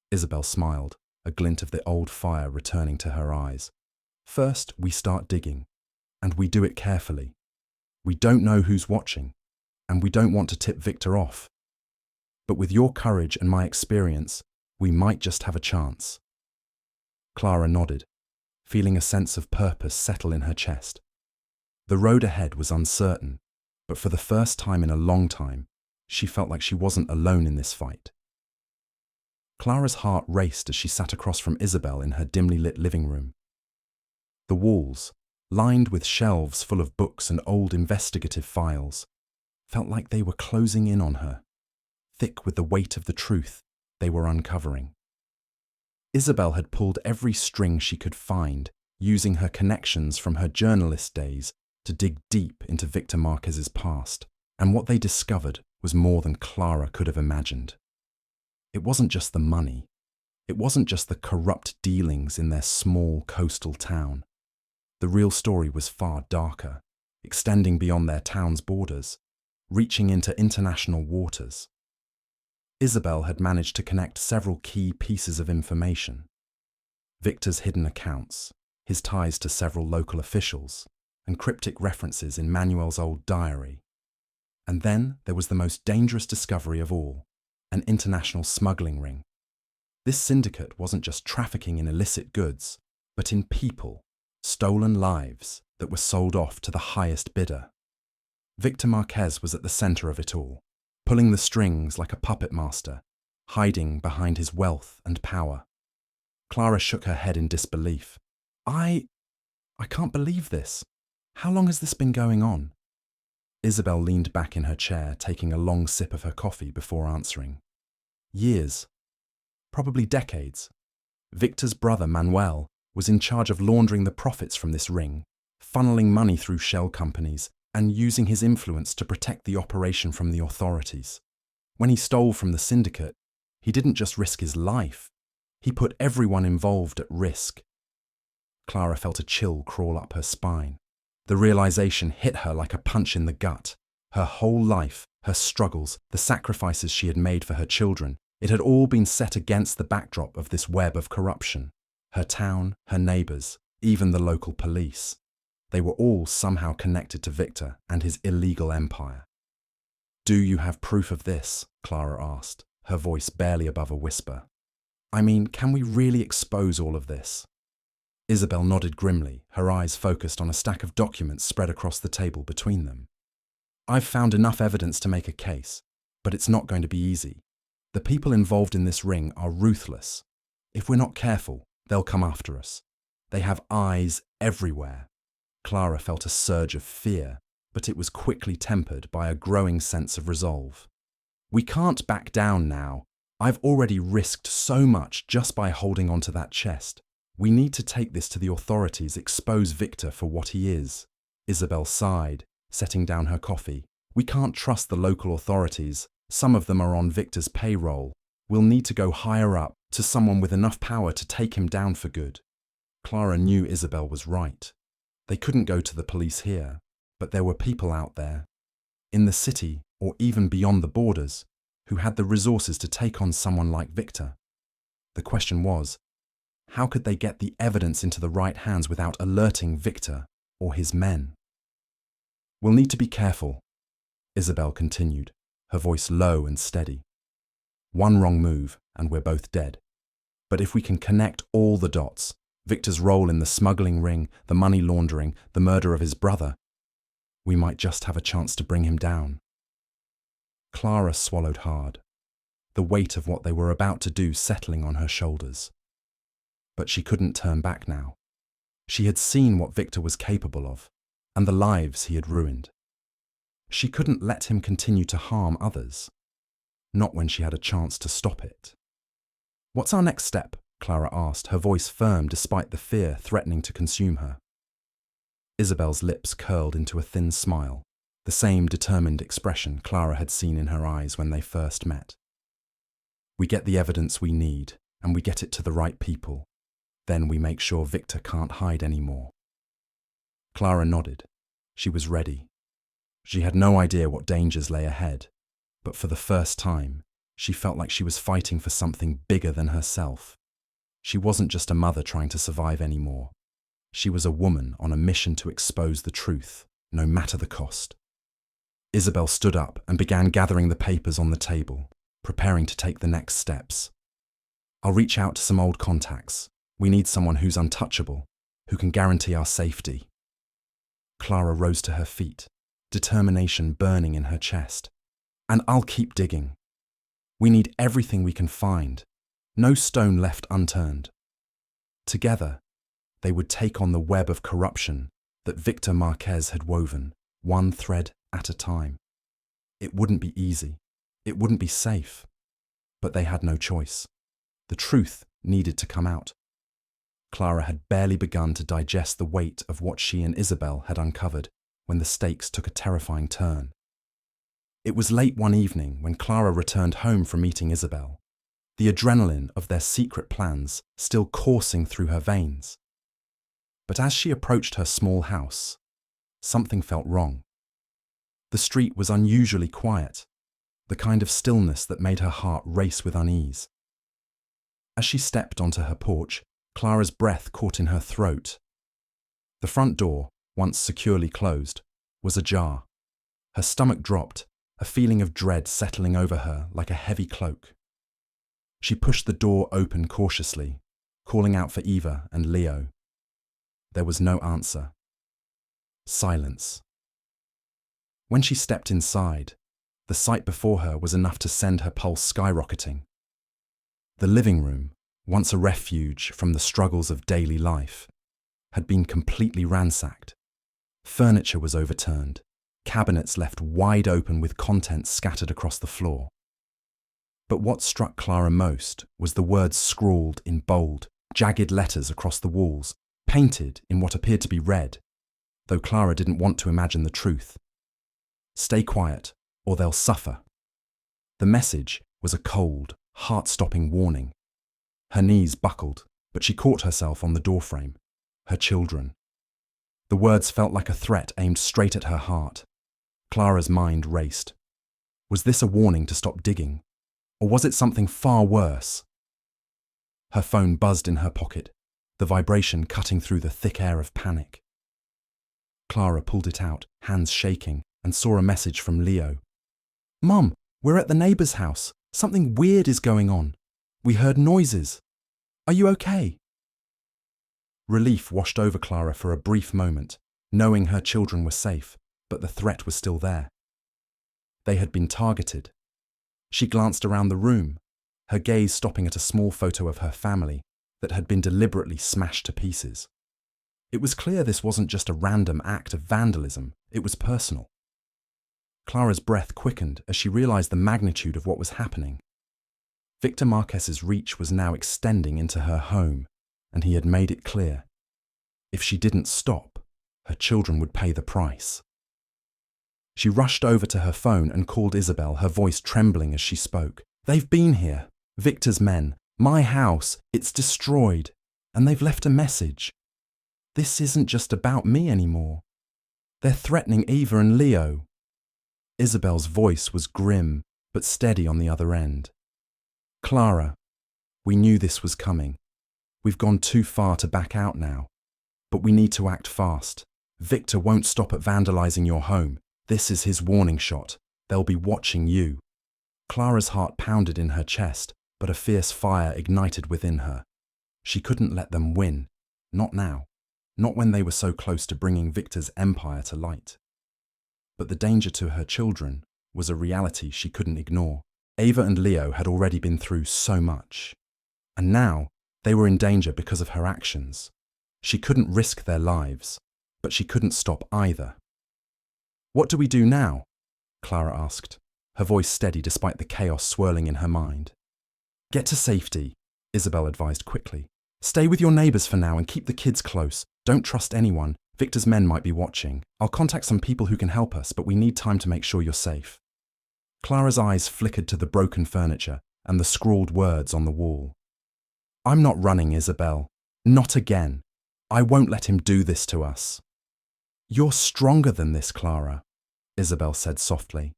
Isabel smiled, a glint of the old fire returning to her eyes. "First, we start digging, and we do it carefully. We don't know who's watching, and we don't want to tip Victor off. But with your courage and my experience, we might just have a chance." Clara nodded, feeling a sense of purpose settle in her chest. The road ahead was uncertain, but for the first time in a long time, she felt like she wasn't alone in this fight. Clara's heart raced as she sat across from Isabel in her dimly lit living room. The walls, lined with shelves full of books and old investigative files, felt like they were closing in on her, thick with the weight of the truth they were uncovering. Isabel had pulled every string she could find, using her connections from her journalist days to dig deep into Victor Marquez's past, and what they discovered was more than Clara could have imagined. It wasn't just the money. It wasn't just the corrupt dealings in their small coastal town. The real story was far darker, extending beyond their town's borders, reaching into international waters. Isabel had managed to connect several key pieces of information. Victor's hidden accounts, his ties to several local officials, and cryptic references in Manuel's old diary. And then there was the most dangerous discovery of all, an international smuggling ring. This syndicate wasn't just trafficking in illicit goods, but in people, stolen lives that were sold off to the highest bidder. Victor Marquez was at the center of it all, pulling the strings like a puppet master, hiding behind his wealth and power. Clara shook her head in disbelief. I can't believe this. How long has this been going on?" Isabel leaned back in her chair, taking a long sip of her coffee before answering. "Years. Probably decades. Victor's brother, Manuel, was in charge of laundering the profits from this ring, funneling money through shell companies, and using his influence to protect the operation from the authorities. When he stole from the syndicate, he didn't just risk his life. He put everyone involved at risk." Clara felt a chill crawl up her spine. The realization hit her like a punch in the gut. Her whole life, her struggles, the sacrifices she had made for her children, it had all been set against the backdrop of this web of corruption. Her town, her neighbors, even the local police. They were all somehow connected to Victor and his illegal empire. "Do you have proof of this?" Clara asked, her voice barely above a whisper. "I mean, can we really expose all of this?" Isabel nodded grimly, her eyes focused on a stack of documents spread across the table between them. "I've found enough evidence to make a case, but it's not going to be easy. The people involved in this ring are ruthless. If we're not careful, they'll come after us. They have eyes everywhere." Clara felt a surge of fear, but it was quickly tempered by a growing sense of resolve. "We can't back down now. I've already risked so much just by holding onto that chest. We need to take this to the authorities, expose Victor for what he is." Isabel sighed, setting down her coffee. "We can't trust the local authorities. Some of them are on Victor's payroll. We'll need to go higher up, to someone with enough power to take him down for good." Clara knew Isabel was right. They couldn't go to the police here, but there were people out there, in the city or even beyond the borders, who had the resources to take on someone like Victor. The question was, how could they get the evidence into the right hands without alerting Victor or his men? "We'll need to be careful," Isabel continued, her voice low and steady. "One wrong move and we're both dead. But if we can connect all the dots, Victor's role in the smuggling ring, the money laundering, the murder of his brother, we might just have a chance to bring him down." Clara swallowed hard, the weight of what they were about to do settling on her shoulders. But she couldn't turn back now. She had seen what Victor was capable of, and the lives he had ruined. She couldn't let him continue to harm others, not when she had a chance to stop it. "What's our next step?" Clara asked, her voice firm despite the fear threatening to consume her. Isabel's lips curled into a thin smile, the same determined expression Clara had seen in her eyes when they first met. We get the evidence we need, and we get it to the right people. Then we make sure Victor can't hide anymore. Clara nodded. She was ready. She had no idea what dangers lay ahead, but for the first time, she felt like she was fighting for something bigger than herself. She wasn't just a mother trying to survive anymore. She was a woman on a mission to expose the truth, no matter the cost. Isabel stood up and began gathering the papers on the table, preparing to take the next steps. I'll reach out to some old contacts. We need someone who's untouchable, who can guarantee our safety. Clara rose to her feet, determination burning in her chest. And I'll keep digging. We need everything we can find, no stone left unturned. Together, they would take on the web of corruption that Victor Marquez had woven, one thread at a time. It wouldn't be easy. It wouldn't be safe. But they had no choice. The truth needed to come out. Clara had barely begun to digest the weight of what she and Isabel had uncovered when the stakes took a terrifying turn. It was late one evening when Clara returned home from meeting Isabel, the adrenaline of their secret plans still coursing through her veins. But as she approached her small house, something felt wrong. The street was unusually quiet, the kind of stillness that made her heart race with unease. As she stepped onto her porch, Clara's breath caught in her throat. The front door, once securely closed, was ajar. Her stomach dropped, a feeling of dread settling over her like a heavy cloak. She pushed the door open cautiously, calling out for Eva and Leo. There was no answer. Silence. When she stepped inside, the sight before her was enough to send her pulse skyrocketing. The living room, once a refuge from the struggles of daily life, had been completely ransacked. Furniture was overturned, cabinets left wide open with contents scattered across the floor. But what struck Clara most was the words scrawled in bold, jagged letters across the walls, painted in what appeared to be red, though Clara didn't want to imagine the truth. Stay quiet, or they'll suffer. The message was a cold, heart-stopping warning. Her knees buckled, but she caught herself on the doorframe. Her children. The words felt like a threat aimed straight at her heart. Clara's mind raced. Was this a warning to stop digging? Or was it something far worse? Her phone buzzed in her pocket, the vibration cutting through the thick air of panic. Clara pulled it out, hands shaking, and saw a message from Leo. "Mum, we're at the neighbour's house. Something weird is going on. We heard noises. Are you okay?" Relief washed over Clara for a brief moment, knowing her children were safe, but the threat was still there. They had been targeted. She glanced around the room, her gaze stopping at a small photo of her family that had been deliberately smashed to pieces. It was clear this wasn't just a random act of vandalism, it was personal. Clara's breath quickened as she realized the magnitude of what was happening. Victor Marquez's reach was now extending into her home, and he had made it clear. If she didn't stop, her children would pay the price. She rushed over to her phone and called Isabel, her voice trembling as she spoke. "They've been here. Victor's men. My house. It's destroyed. And they've left a message. This isn't just about me anymore. They're threatening Eva and Leo." Isabel's voice was grim, but steady on the other end. "Clara, we knew this was coming. We've gone too far to back out now. But we need to act fast. Victor won't stop at vandalizing your home. This is his warning shot. They'll be watching you." Clara's heart pounded in her chest, but a fierce fire ignited within her. She couldn't let them win. Not now. Not when they were so close to bringing Victor's empire to light. But the danger to her children was a reality she couldn't ignore. Ava and Leo had already been through so much. And now, they were in danger because of her actions. She couldn't risk their lives, but she couldn't stop either. "What do we do now?" Clara asked, her voice steady despite the chaos swirling in her mind. "Get to safety," Isabel advised quickly. "Stay with your neighbours for now and keep the kids close. Don't trust anyone. Victor's men might be watching. I'll contact some people who can help us, but we need time to make sure you're safe." Clara's eyes flickered to the broken furniture, and the scrawled words on the wall. "I'm not running, Isabel. Not again. I won't let him do this to us." "You're stronger than this, Clara," Isabel said softly.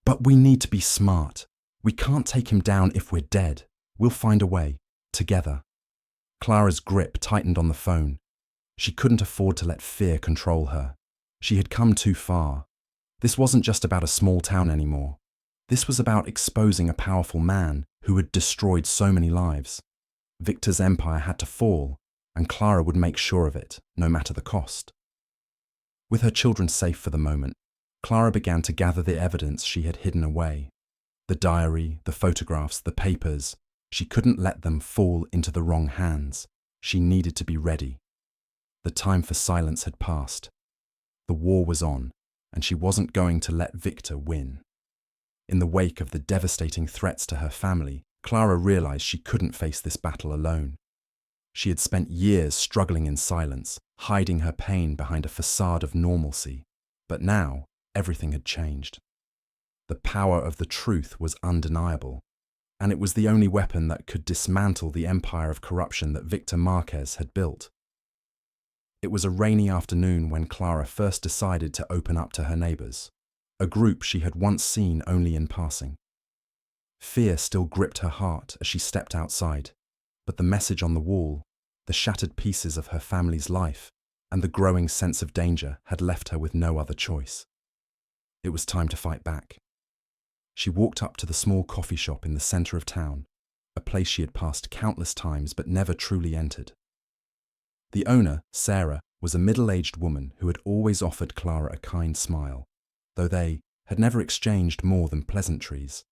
"But we need to be smart. We can't take him down if we're dead. We'll find a way, together." Clara's grip tightened on the phone. She couldn't afford to let fear control her. She had come too far. This wasn't just about a small town anymore. This was about exposing a powerful man who had destroyed so many lives. Victor's empire had to fall, and Clara would make sure of it, no matter the cost. With her children safe for the moment, Clara began to gather the evidence she had hidden away. The diary, the photographs, the papers. She couldn't let them fall into the wrong hands. She needed to be ready. The time for silence had passed. The war was on, and she wasn't going to let Victor win. In the wake of the devastating threats to her family, Clara realized she couldn't face this battle alone. She had spent years struggling in silence, hiding her pain behind a facade of normalcy. But now, everything had changed. The power of the truth was undeniable, and it was the only weapon that could dismantle the empire of corruption that Victor Marquez had built. It was a rainy afternoon when Clara first decided to open up to her neighbors, a group she had once seen only in passing. Fear still gripped her heart as she stepped outside, but the message on the wall, the shattered pieces of her family's life, and the growing sense of danger had left her with no other choice. It was time to fight back. She walked up to the small coffee shop in the center of town, a place she had passed countless times but never truly entered. The owner, Sarah, was a middle-aged woman who had always offered Clara a kind smile, though they had never exchanged more than pleasantries.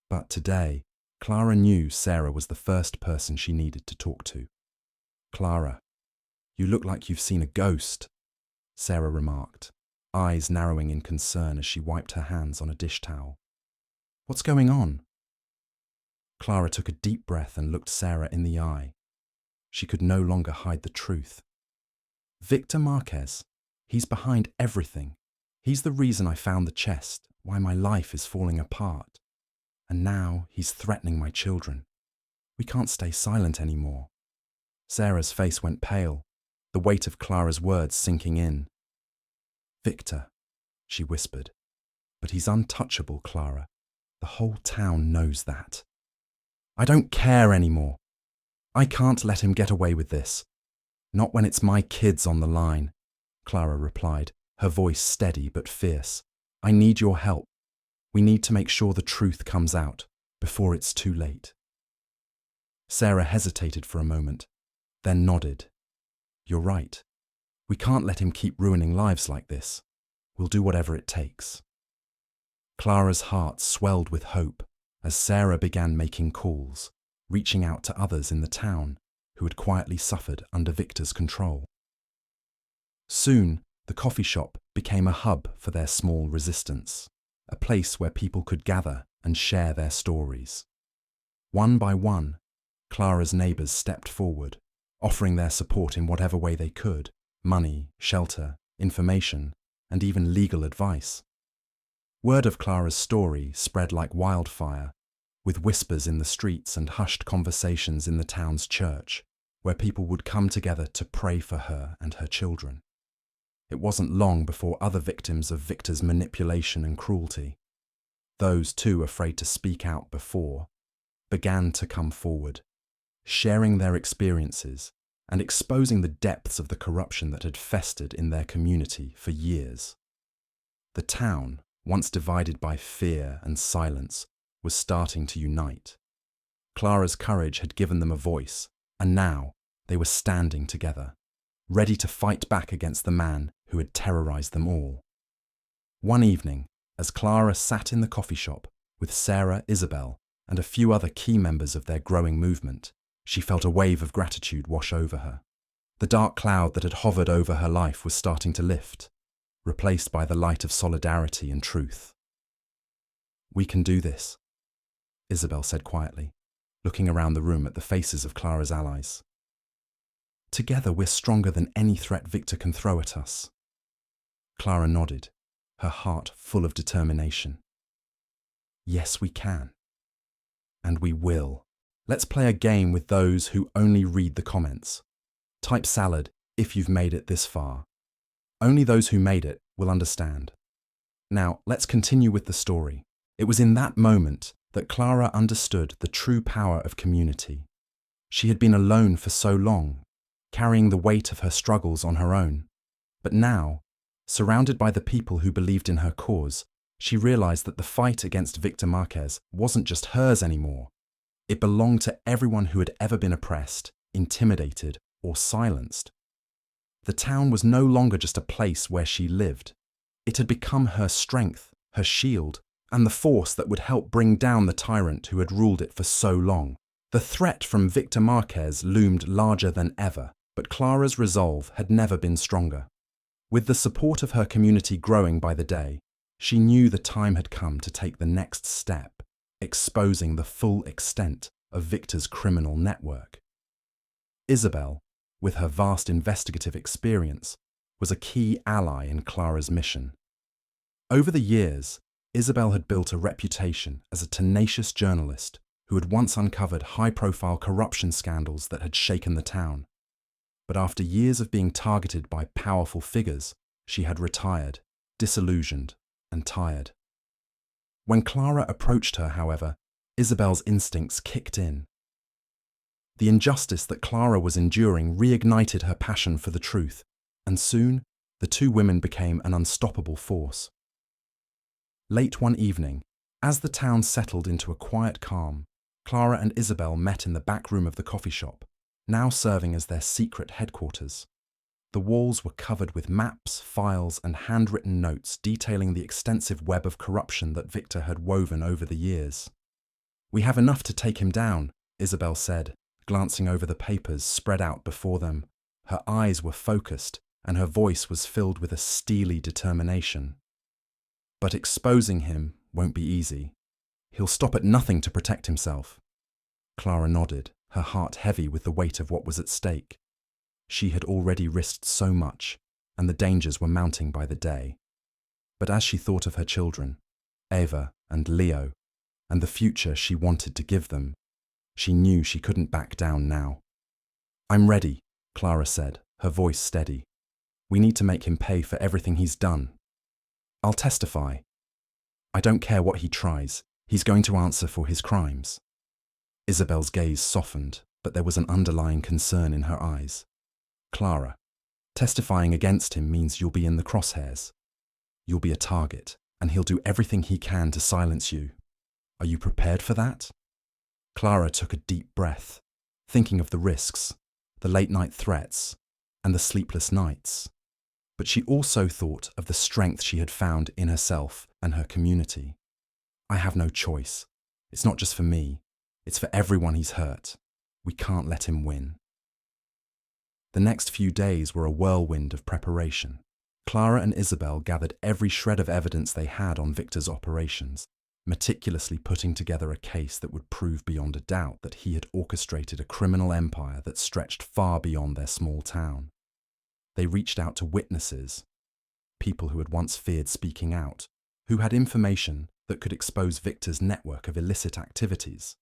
But today, Clara knew Sarah was the first person she needed to talk to. "Clara, you look like you've seen a ghost," Sarah remarked, eyes narrowing in concern as she wiped her hands on a dish towel. "What's going on?" Clara took a deep breath and looked Sarah in the eye. She could no longer hide the truth. "Victor Marquez, he's behind everything. He's the reason I found the chest, why my life is falling apart. And now he's threatening my children. We can't stay silent anymore." Sarah's face went pale, the weight of Clara's words sinking in. "Victor," she whispered. "But he's untouchable, Clara. The whole town knows that." "I don't care anymore. I can't let him get away with this. Not when it's my kids on the line," Clara replied, her voice steady but fierce. "I need your help. We need to make sure the truth comes out before it's too late." Sarah hesitated for a moment, then nodded. "You're right. We can't let him keep ruining lives like this. We'll do whatever it takes." Clara's heart swelled with hope as Sarah began making calls, reaching out to others in the town who had quietly suffered under Victor's control. Soon, the coffee shop became a hub for their small resistance, a place where people could gather and share their stories. One by one, Clara's neighbors stepped forward, offering their support in whatever way they could: money, shelter, information, and even legal advice. Word of Clara's story spread like wildfire, with whispers in the streets and hushed conversations in the town's church, where people would come together to pray for her and her children. It wasn't long before other victims of Victor's manipulation and cruelty, those too afraid to speak out before, began to come forward, sharing their experiences and exposing the depths of the corruption that had festered in their community for years. The town, once divided by fear and silence, was starting to unite. Clara's courage had given them a voice, and now they were standing together, ready to fight back against the man who had terrorized them all. One evening, as Clara sat in the coffee shop with Sarah, Isabel, and a few other key members of their growing movement, she felt a wave of gratitude wash over her. The dark cloud that had hovered over her life was starting to lift, replaced by the light of solidarity and truth. "We can do this," Isabel said quietly, looking around the room at the faces of Clara's allies. "Together we're stronger than any threat Victor can throw at us." Clara nodded, her heart full of determination. "Yes, we can." And we will. Let's play a game with those who only read the comments. Type salad if you've made it this far. Only those who made it will understand. Now, let's continue with the story. It was in that moment that Clara understood the true power of community. She had been alone for so long, carrying the weight of her struggles on her own. But now, surrounded by the people who believed in her cause, she realized that the fight against Victor Marquez wasn't just hers anymore. It belonged to everyone who had ever been oppressed, intimidated, or silenced. The town was no longer just a place where she lived. It had become her strength, her shield, and the force that would help bring down the tyrant who had ruled it for so long. The threat from Victor Marquez loomed larger than ever, but Clara's resolve had never been stronger. With the support of her community growing by the day, she knew the time had come to take the next step, exposing the full extent of Victor's criminal network. Isabel, with her vast investigative experience, was a key ally in Clara's mission. Over the years, Isabel had built a reputation as a tenacious journalist who had once uncovered high-profile corruption scandals that had shaken the town. But after years of being targeted by powerful figures, she had retired, disillusioned and tired. When Clara approached her, however, Isabel's instincts kicked in. The injustice that Clara was enduring reignited her passion for the truth, and soon the two women became an unstoppable force. Late one evening, as the town settled into a quiet calm, Clara and Isabel met in the back room of the coffee shop, now serving as their secret headquarters. The walls were covered with maps, files, and handwritten notes detailing the extensive web of corruption that Victor had woven over the years. "We have enough to take him down," Isabel said, glancing over the papers spread out before them. Her eyes were focused, and her voice was filled with a steely determination. "But exposing him won't be easy. He'll stop at nothing to protect himself." Clara nodded, her heart heavy with the weight of what was at stake. She had already risked so much, and the dangers were mounting by the day. But as she thought of her children, Eva and Leo, and the future she wanted to give them, she knew she couldn't back down now. "I'm ready," Clara said, her voice steady. "We need to make him pay for everything he's done. I'll testify. I don't care what he tries, he's going to answer for his crimes." Isabel's gaze softened, but there was an underlying concern in her eyes. "Clara, testifying against him means you'll be in the crosshairs. You'll be a target, and he'll do everything he can to silence you. Are you prepared for that?" Clara took a deep breath, thinking of the risks, the late-night threats, and the sleepless nights. But she also thought of the strength she had found in herself and her community. "I have no choice. It's not just for me. It's for everyone he's hurt. We can't let him win." The next few days were a whirlwind of preparation. Clara and Isabel gathered every shred of evidence they had on Victor's operations, meticulously putting together a case that would prove beyond a doubt that he had orchestrated a criminal empire that stretched far beyond their small town. They reached out to witnesses, people who had once feared speaking out, who had information that could expose Victor's network of illicit activities.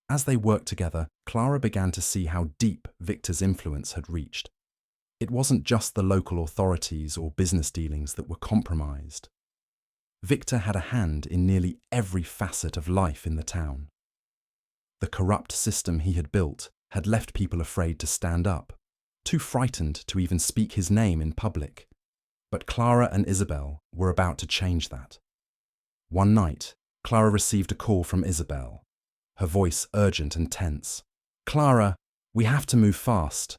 As they worked together, Clara began to see how deep Victor's influence had reached. It wasn't just the local authorities or business dealings that were compromised. Victor had a hand in nearly every facet of life in the town. The corrupt system he had built had left people afraid to stand up, too frightened to even speak his name in public. But Clara and Isabel were about to change that. One night, Clara received a call from Isabel, her voice urgent and tense. "Clara, we have to move fast.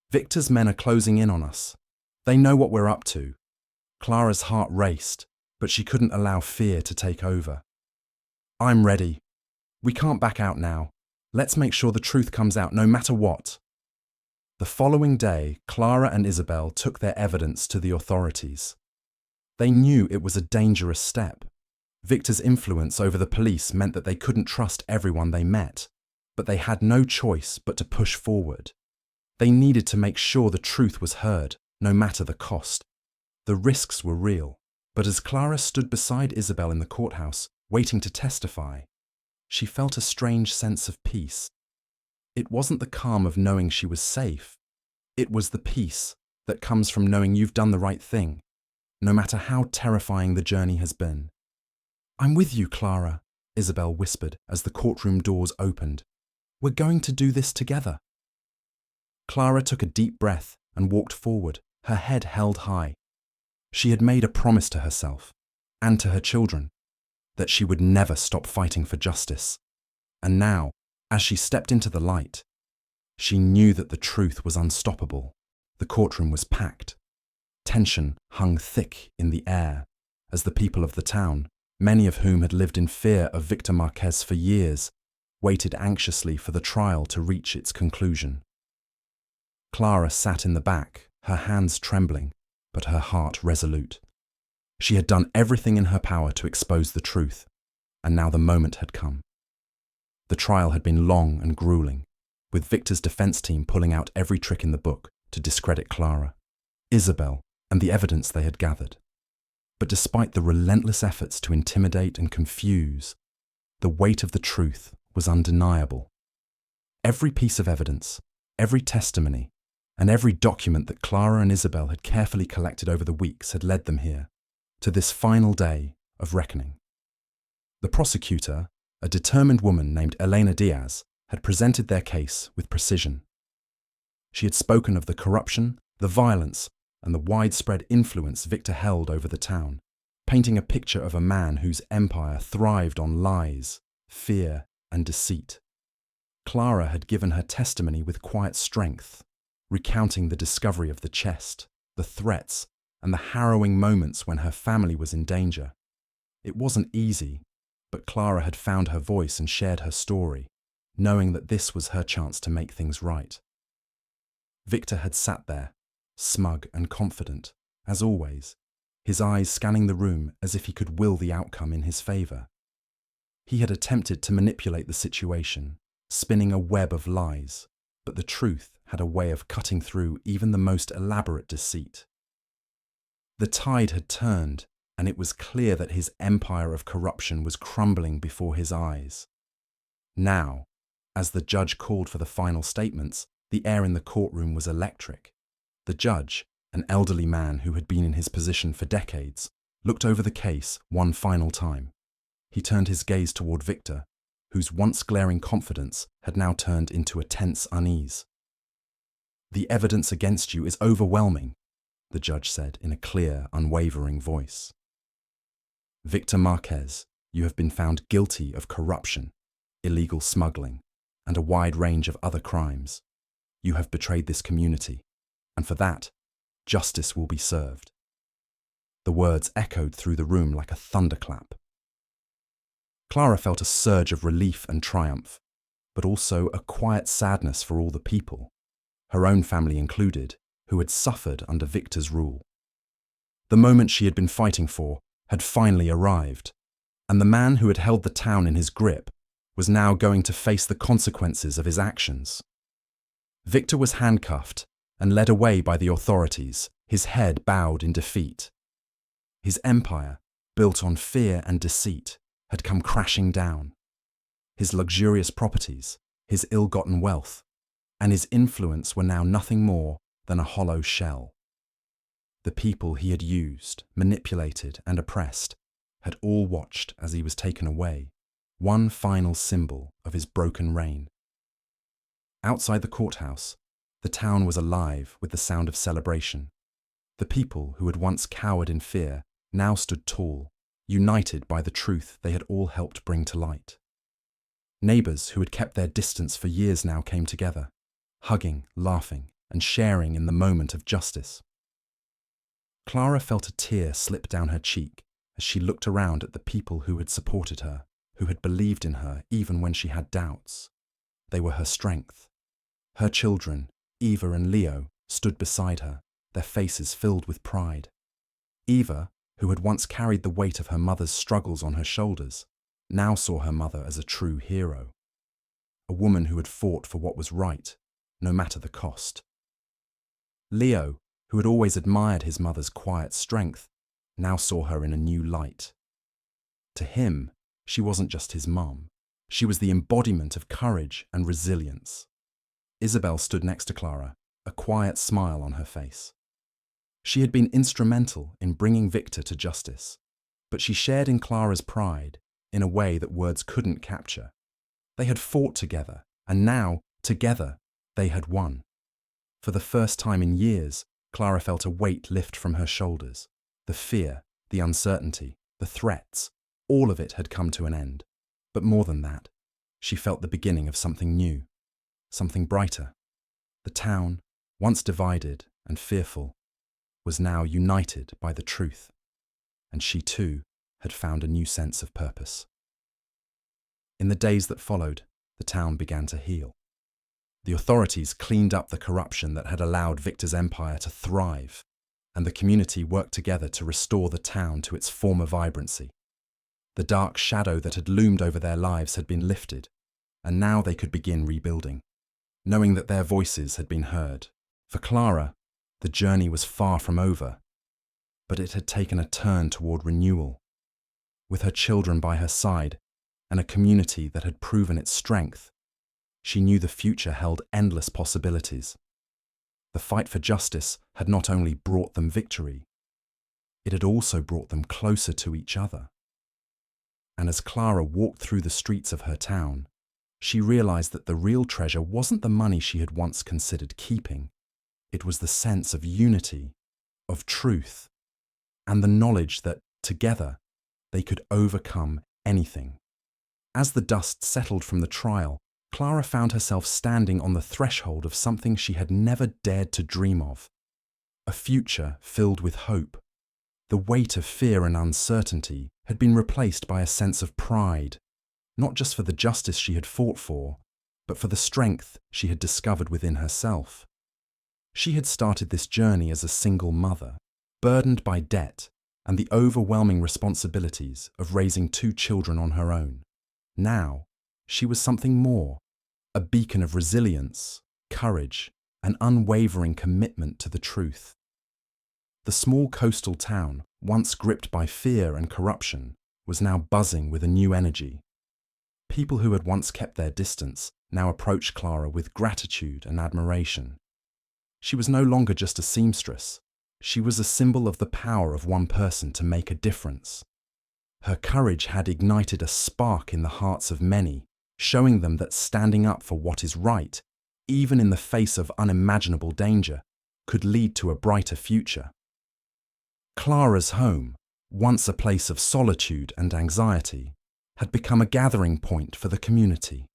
Victor's men are closing in on us. They know what we're up to." Clara's heart raced, but she couldn't allow fear to take over. "I'm ready. We can't back out now. Let's make sure the truth comes out no matter what." The following day, Clara and Isabel took their evidence to the authorities. They knew it was a dangerous step. Victor's influence over the police meant that they couldn't trust everyone they met, but they had no choice but to push forward. They needed to make sure the truth was heard, no matter the cost. The risks were real, but as Clara stood beside Isabel in the courthouse, waiting to testify, she felt a strange sense of peace. It wasn't the calm of knowing she was safe. It was the peace that comes from knowing you've done the right thing, no matter how terrifying the journey has been. "I'm with you, Clara," Isabel whispered as the courtroom doors opened. "We're going to do this together." Clara took a deep breath and walked forward, her head held high. She had made a promise to herself, and to her children, that she would never stop fighting for justice. And now, as she stepped into the light, she knew that the truth was unstoppable. The courtroom was packed. Tension hung thick in the air as the people of the town, many of whom had lived in fear of Victor Marquez for years, waited anxiously for the trial to reach its conclusion. Clara sat in the back, her hands trembling, but her heart resolute. She had done everything in her power to expose the truth, and now the moment had come. The trial had been long and grueling, with Victor's defense team pulling out every trick in the book to discredit Clara, Isabel, and the evidence they had gathered. But despite the relentless efforts to intimidate and confuse, the weight of the truth was undeniable. Every piece of evidence, every testimony, and every document that Clara and Isabel had carefully collected over the weeks had led them here, to this final day of reckoning. The prosecutor, a determined woman named Elena Diaz, had presented their case with precision. She had spoken of the corruption, the violence, and the widespread influence Victor held over the town, painting a picture of a man whose empire thrived on lies, fear, and deceit. Clara had given her testimony with quiet strength, recounting the discovery of the chest, the threats, and the harrowing moments when her family was in danger. It wasn't easy, but Clara had found her voice and shared her story, knowing that this was her chance to make things right. Victor had sat there, smug and confident, as always, his eyes scanning the room as if he could will the outcome in his favor. He had attempted to manipulate the situation, spinning a web of lies, but the truth had a way of cutting through even the most elaborate deceit. The tide had turned, and it was clear that his empire of corruption was crumbling before his eyes. Now, as the judge called for the final statements, the air in the courtroom was electric. The judge, an elderly man who had been in his position for decades, looked over the case one final time. He turned his gaze toward Victor, whose once glaring confidence had now turned into a tense unease. "The evidence against you is overwhelming," the judge said in a clear, unwavering voice. "Victor Marquez, you have been found guilty of corruption, illegal smuggling, and a wide range of other crimes. You have betrayed this community, and for that, justice will be served." The words echoed through the room like a thunderclap. Clara felt a surge of relief and triumph, but also a quiet sadness for all the people, her own family included, who had suffered under Victor's rule. The moment she had been fighting for had finally arrived, and the man who had held the town in his grip was now going to face the consequences of his actions. Victor was handcuffed and led away by the authorities, his head bowed in defeat. His empire, built on fear and deceit, had come crashing down. His luxurious properties, his ill-gotten wealth, and his influence were now nothing more than a hollow shell. The people he had used, manipulated, and oppressed had all watched as he was taken away, one final symbol of his broken reign. Outside the courthouse, the town was alive with the sound of celebration. The people who had once cowered in fear now stood tall, united by the truth they had all helped bring to light. Neighbors who had kept their distance for years now came together, hugging, laughing, and sharing in the moment of justice. Clara felt a tear slip down her cheek as she looked around at the people who had supported her, who had believed in her even when she had doubts. They were her strength. Her children, Eva and Leo, stood beside her, their faces filled with pride. Eva, who had once carried the weight of her mother's struggles on her shoulders, now saw her mother as a true hero. A woman who had fought for what was right, no matter the cost. Leo, who had always admired his mother's quiet strength, now saw her in a new light. To him, she wasn't just his mom. She was the embodiment of courage and resilience. Isabel stood next to Clara, a quiet smile on her face. She had been instrumental in bringing Victor to justice, but she shared in Clara's pride in a way that words couldn't capture. They had fought together, and now, together, they had won. For the first time in years, Clara felt a weight lift from her shoulders. The fear, the uncertainty, the threats, all of it had come to an end. But more than that, she felt the beginning of something new, something brighter. The town, once divided and fearful, was now united by the truth, and she too had found a new sense of purpose. In the days that followed, the town began to heal. The authorities cleaned up the corruption that had allowed Victor's empire to thrive, and the community worked together to restore the town to its former vibrancy. The dark shadow that had loomed over their lives had been lifted, and now they could begin rebuilding, knowing that their voices had been heard. For Clara, the journey was far from over, but it had taken a turn toward renewal. With her children by her side, and a community that had proven its strength, she knew the future held endless possibilities. The fight for justice had not only brought them victory, it had also brought them closer to each other. And as Clara walked through the streets of her town, she realized that the real treasure wasn't the money she had once considered keeping. It was the sense of unity, of truth, and the knowledge that, together, they could overcome anything. As the dust settled from the trial, Clara found herself standing on the threshold of something she had never dared to dream of. A future filled with hope. The weight of fear and uncertainty had been replaced by a sense of pride, not just for the justice she had fought for, but for the strength she had discovered within herself. She had started this journey as a single mother, burdened by debt and the overwhelming responsibilities of raising 2 children on her own. Now, she was something more, a beacon of resilience, courage, and unwavering commitment to the truth. The small coastal town, once gripped by fear and corruption, was now buzzing with a new energy. People who had once kept their distance now approached Clara with gratitude and admiration. She was no longer just a seamstress. She was a symbol of the power of one person to make a difference. Her courage had ignited a spark in the hearts of many, showing them that standing up for what is right, even in the face of unimaginable danger, could lead to a brighter future. Clara's home, once a place of solitude and anxiety, had become a gathering point for the community.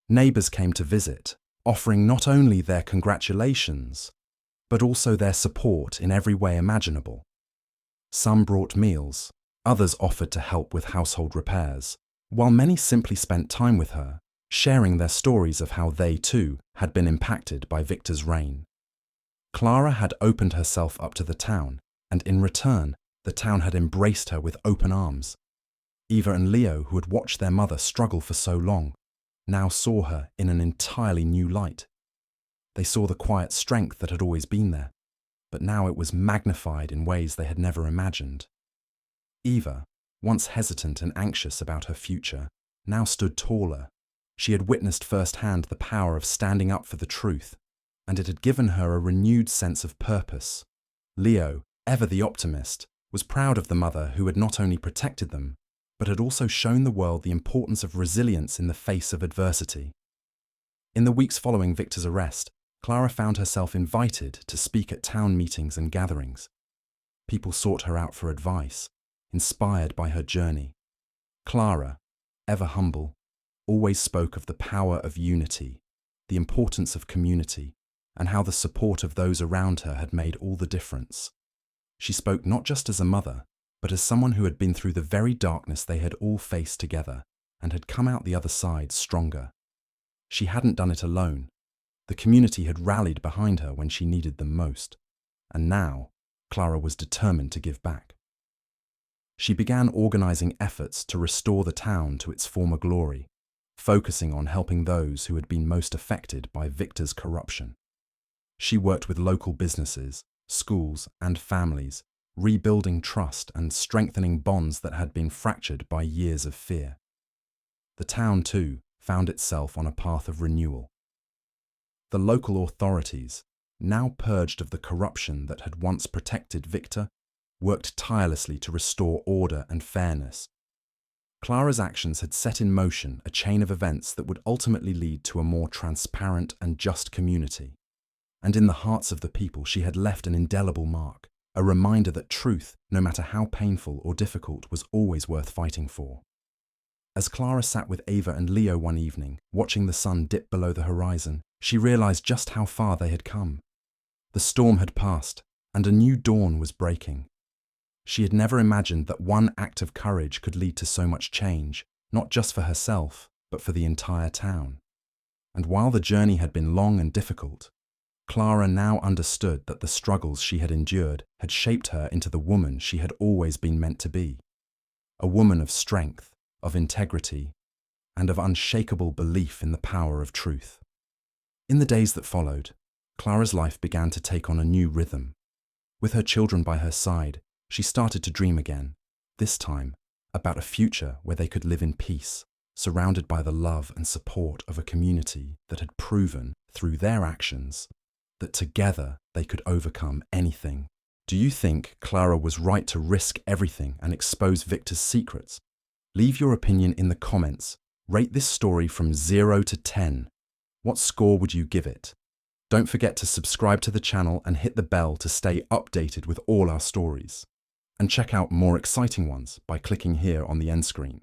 Neighbours came to visit, offering not only their congratulations, but also their support in every way imaginable. Some brought meals, others offered to help with household repairs, while many simply spent time with her, sharing their stories of how they too had been impacted by Victor's reign. Clara had opened herself up to the town, and in return, the town had embraced her with open arms. Eva and Leo, who had watched their mother struggle for so long, now saw her in an entirely new light. They saw the quiet strength that had always been there, but now it was magnified in ways they had never imagined. Eva, once hesitant and anxious about her future, now stood taller. She had witnessed firsthand the power of standing up for the truth, and it had given her a renewed sense of purpose. Leo, ever the optimist, was proud of the mother who had not only protected them, but had also shown the world the importance of resilience in the face of adversity. In the weeks following Victor's arrest, Clara found herself invited to speak at town meetings and gatherings. People sought her out for advice, inspired by her journey. Clara, ever humble, always spoke of the power of unity, the importance of community, and how the support of those around her had made all the difference. She spoke not just as a mother, but as someone who had been through the very darkness they had all faced together and had come out the other side stronger. She hadn't done it alone. The community had rallied behind her when she needed them most, and now Clara was determined to give back. She began organizing efforts to restore the town to its former glory, focusing on helping those who had been most affected by Victor's corruption. She worked with local businesses, schools, and families, rebuilding trust and strengthening bonds that had been fractured by years of fear. the town, too, found itself on a path of renewal. The local authorities, now purged of the corruption that had once protected Victor, worked tirelessly to restore order and fairness. Clara's actions had set in motion a chain of events that would ultimately lead to a more transparent and just community. And in the hearts of the people, she had left an indelible mark, a reminder that truth, no matter how painful or difficult, was always worth fighting for. As Clara sat with Ava and Leo one evening, watching the sun dip below the horizon, she realized just how far they had come. The storm had passed, and a new dawn was breaking. She had never imagined that one act of courage could lead to so much change, not just for herself, but for the entire town. And while the journey had been long and difficult, Clara now understood that the struggles she had endured had shaped her into the woman she had always been meant to be. A woman of strength, of integrity, and of unshakable belief in the power of truth. In the days that followed, Clara's life began to take on a new rhythm. With her children by her side, she started to dream again, this time about a future where they could live in peace, surrounded by the love and support of a community that had proven, through their actions, that together they could overcome anything. Do you think Clara was right to risk everything and expose Victor's secrets? Leave your opinion in the comments. Rate this story from 0 to 10. What score would you give it? Don't forget to subscribe to the channel and hit the bell to stay updated with all our stories. And check out more exciting ones by clicking here on the end screen.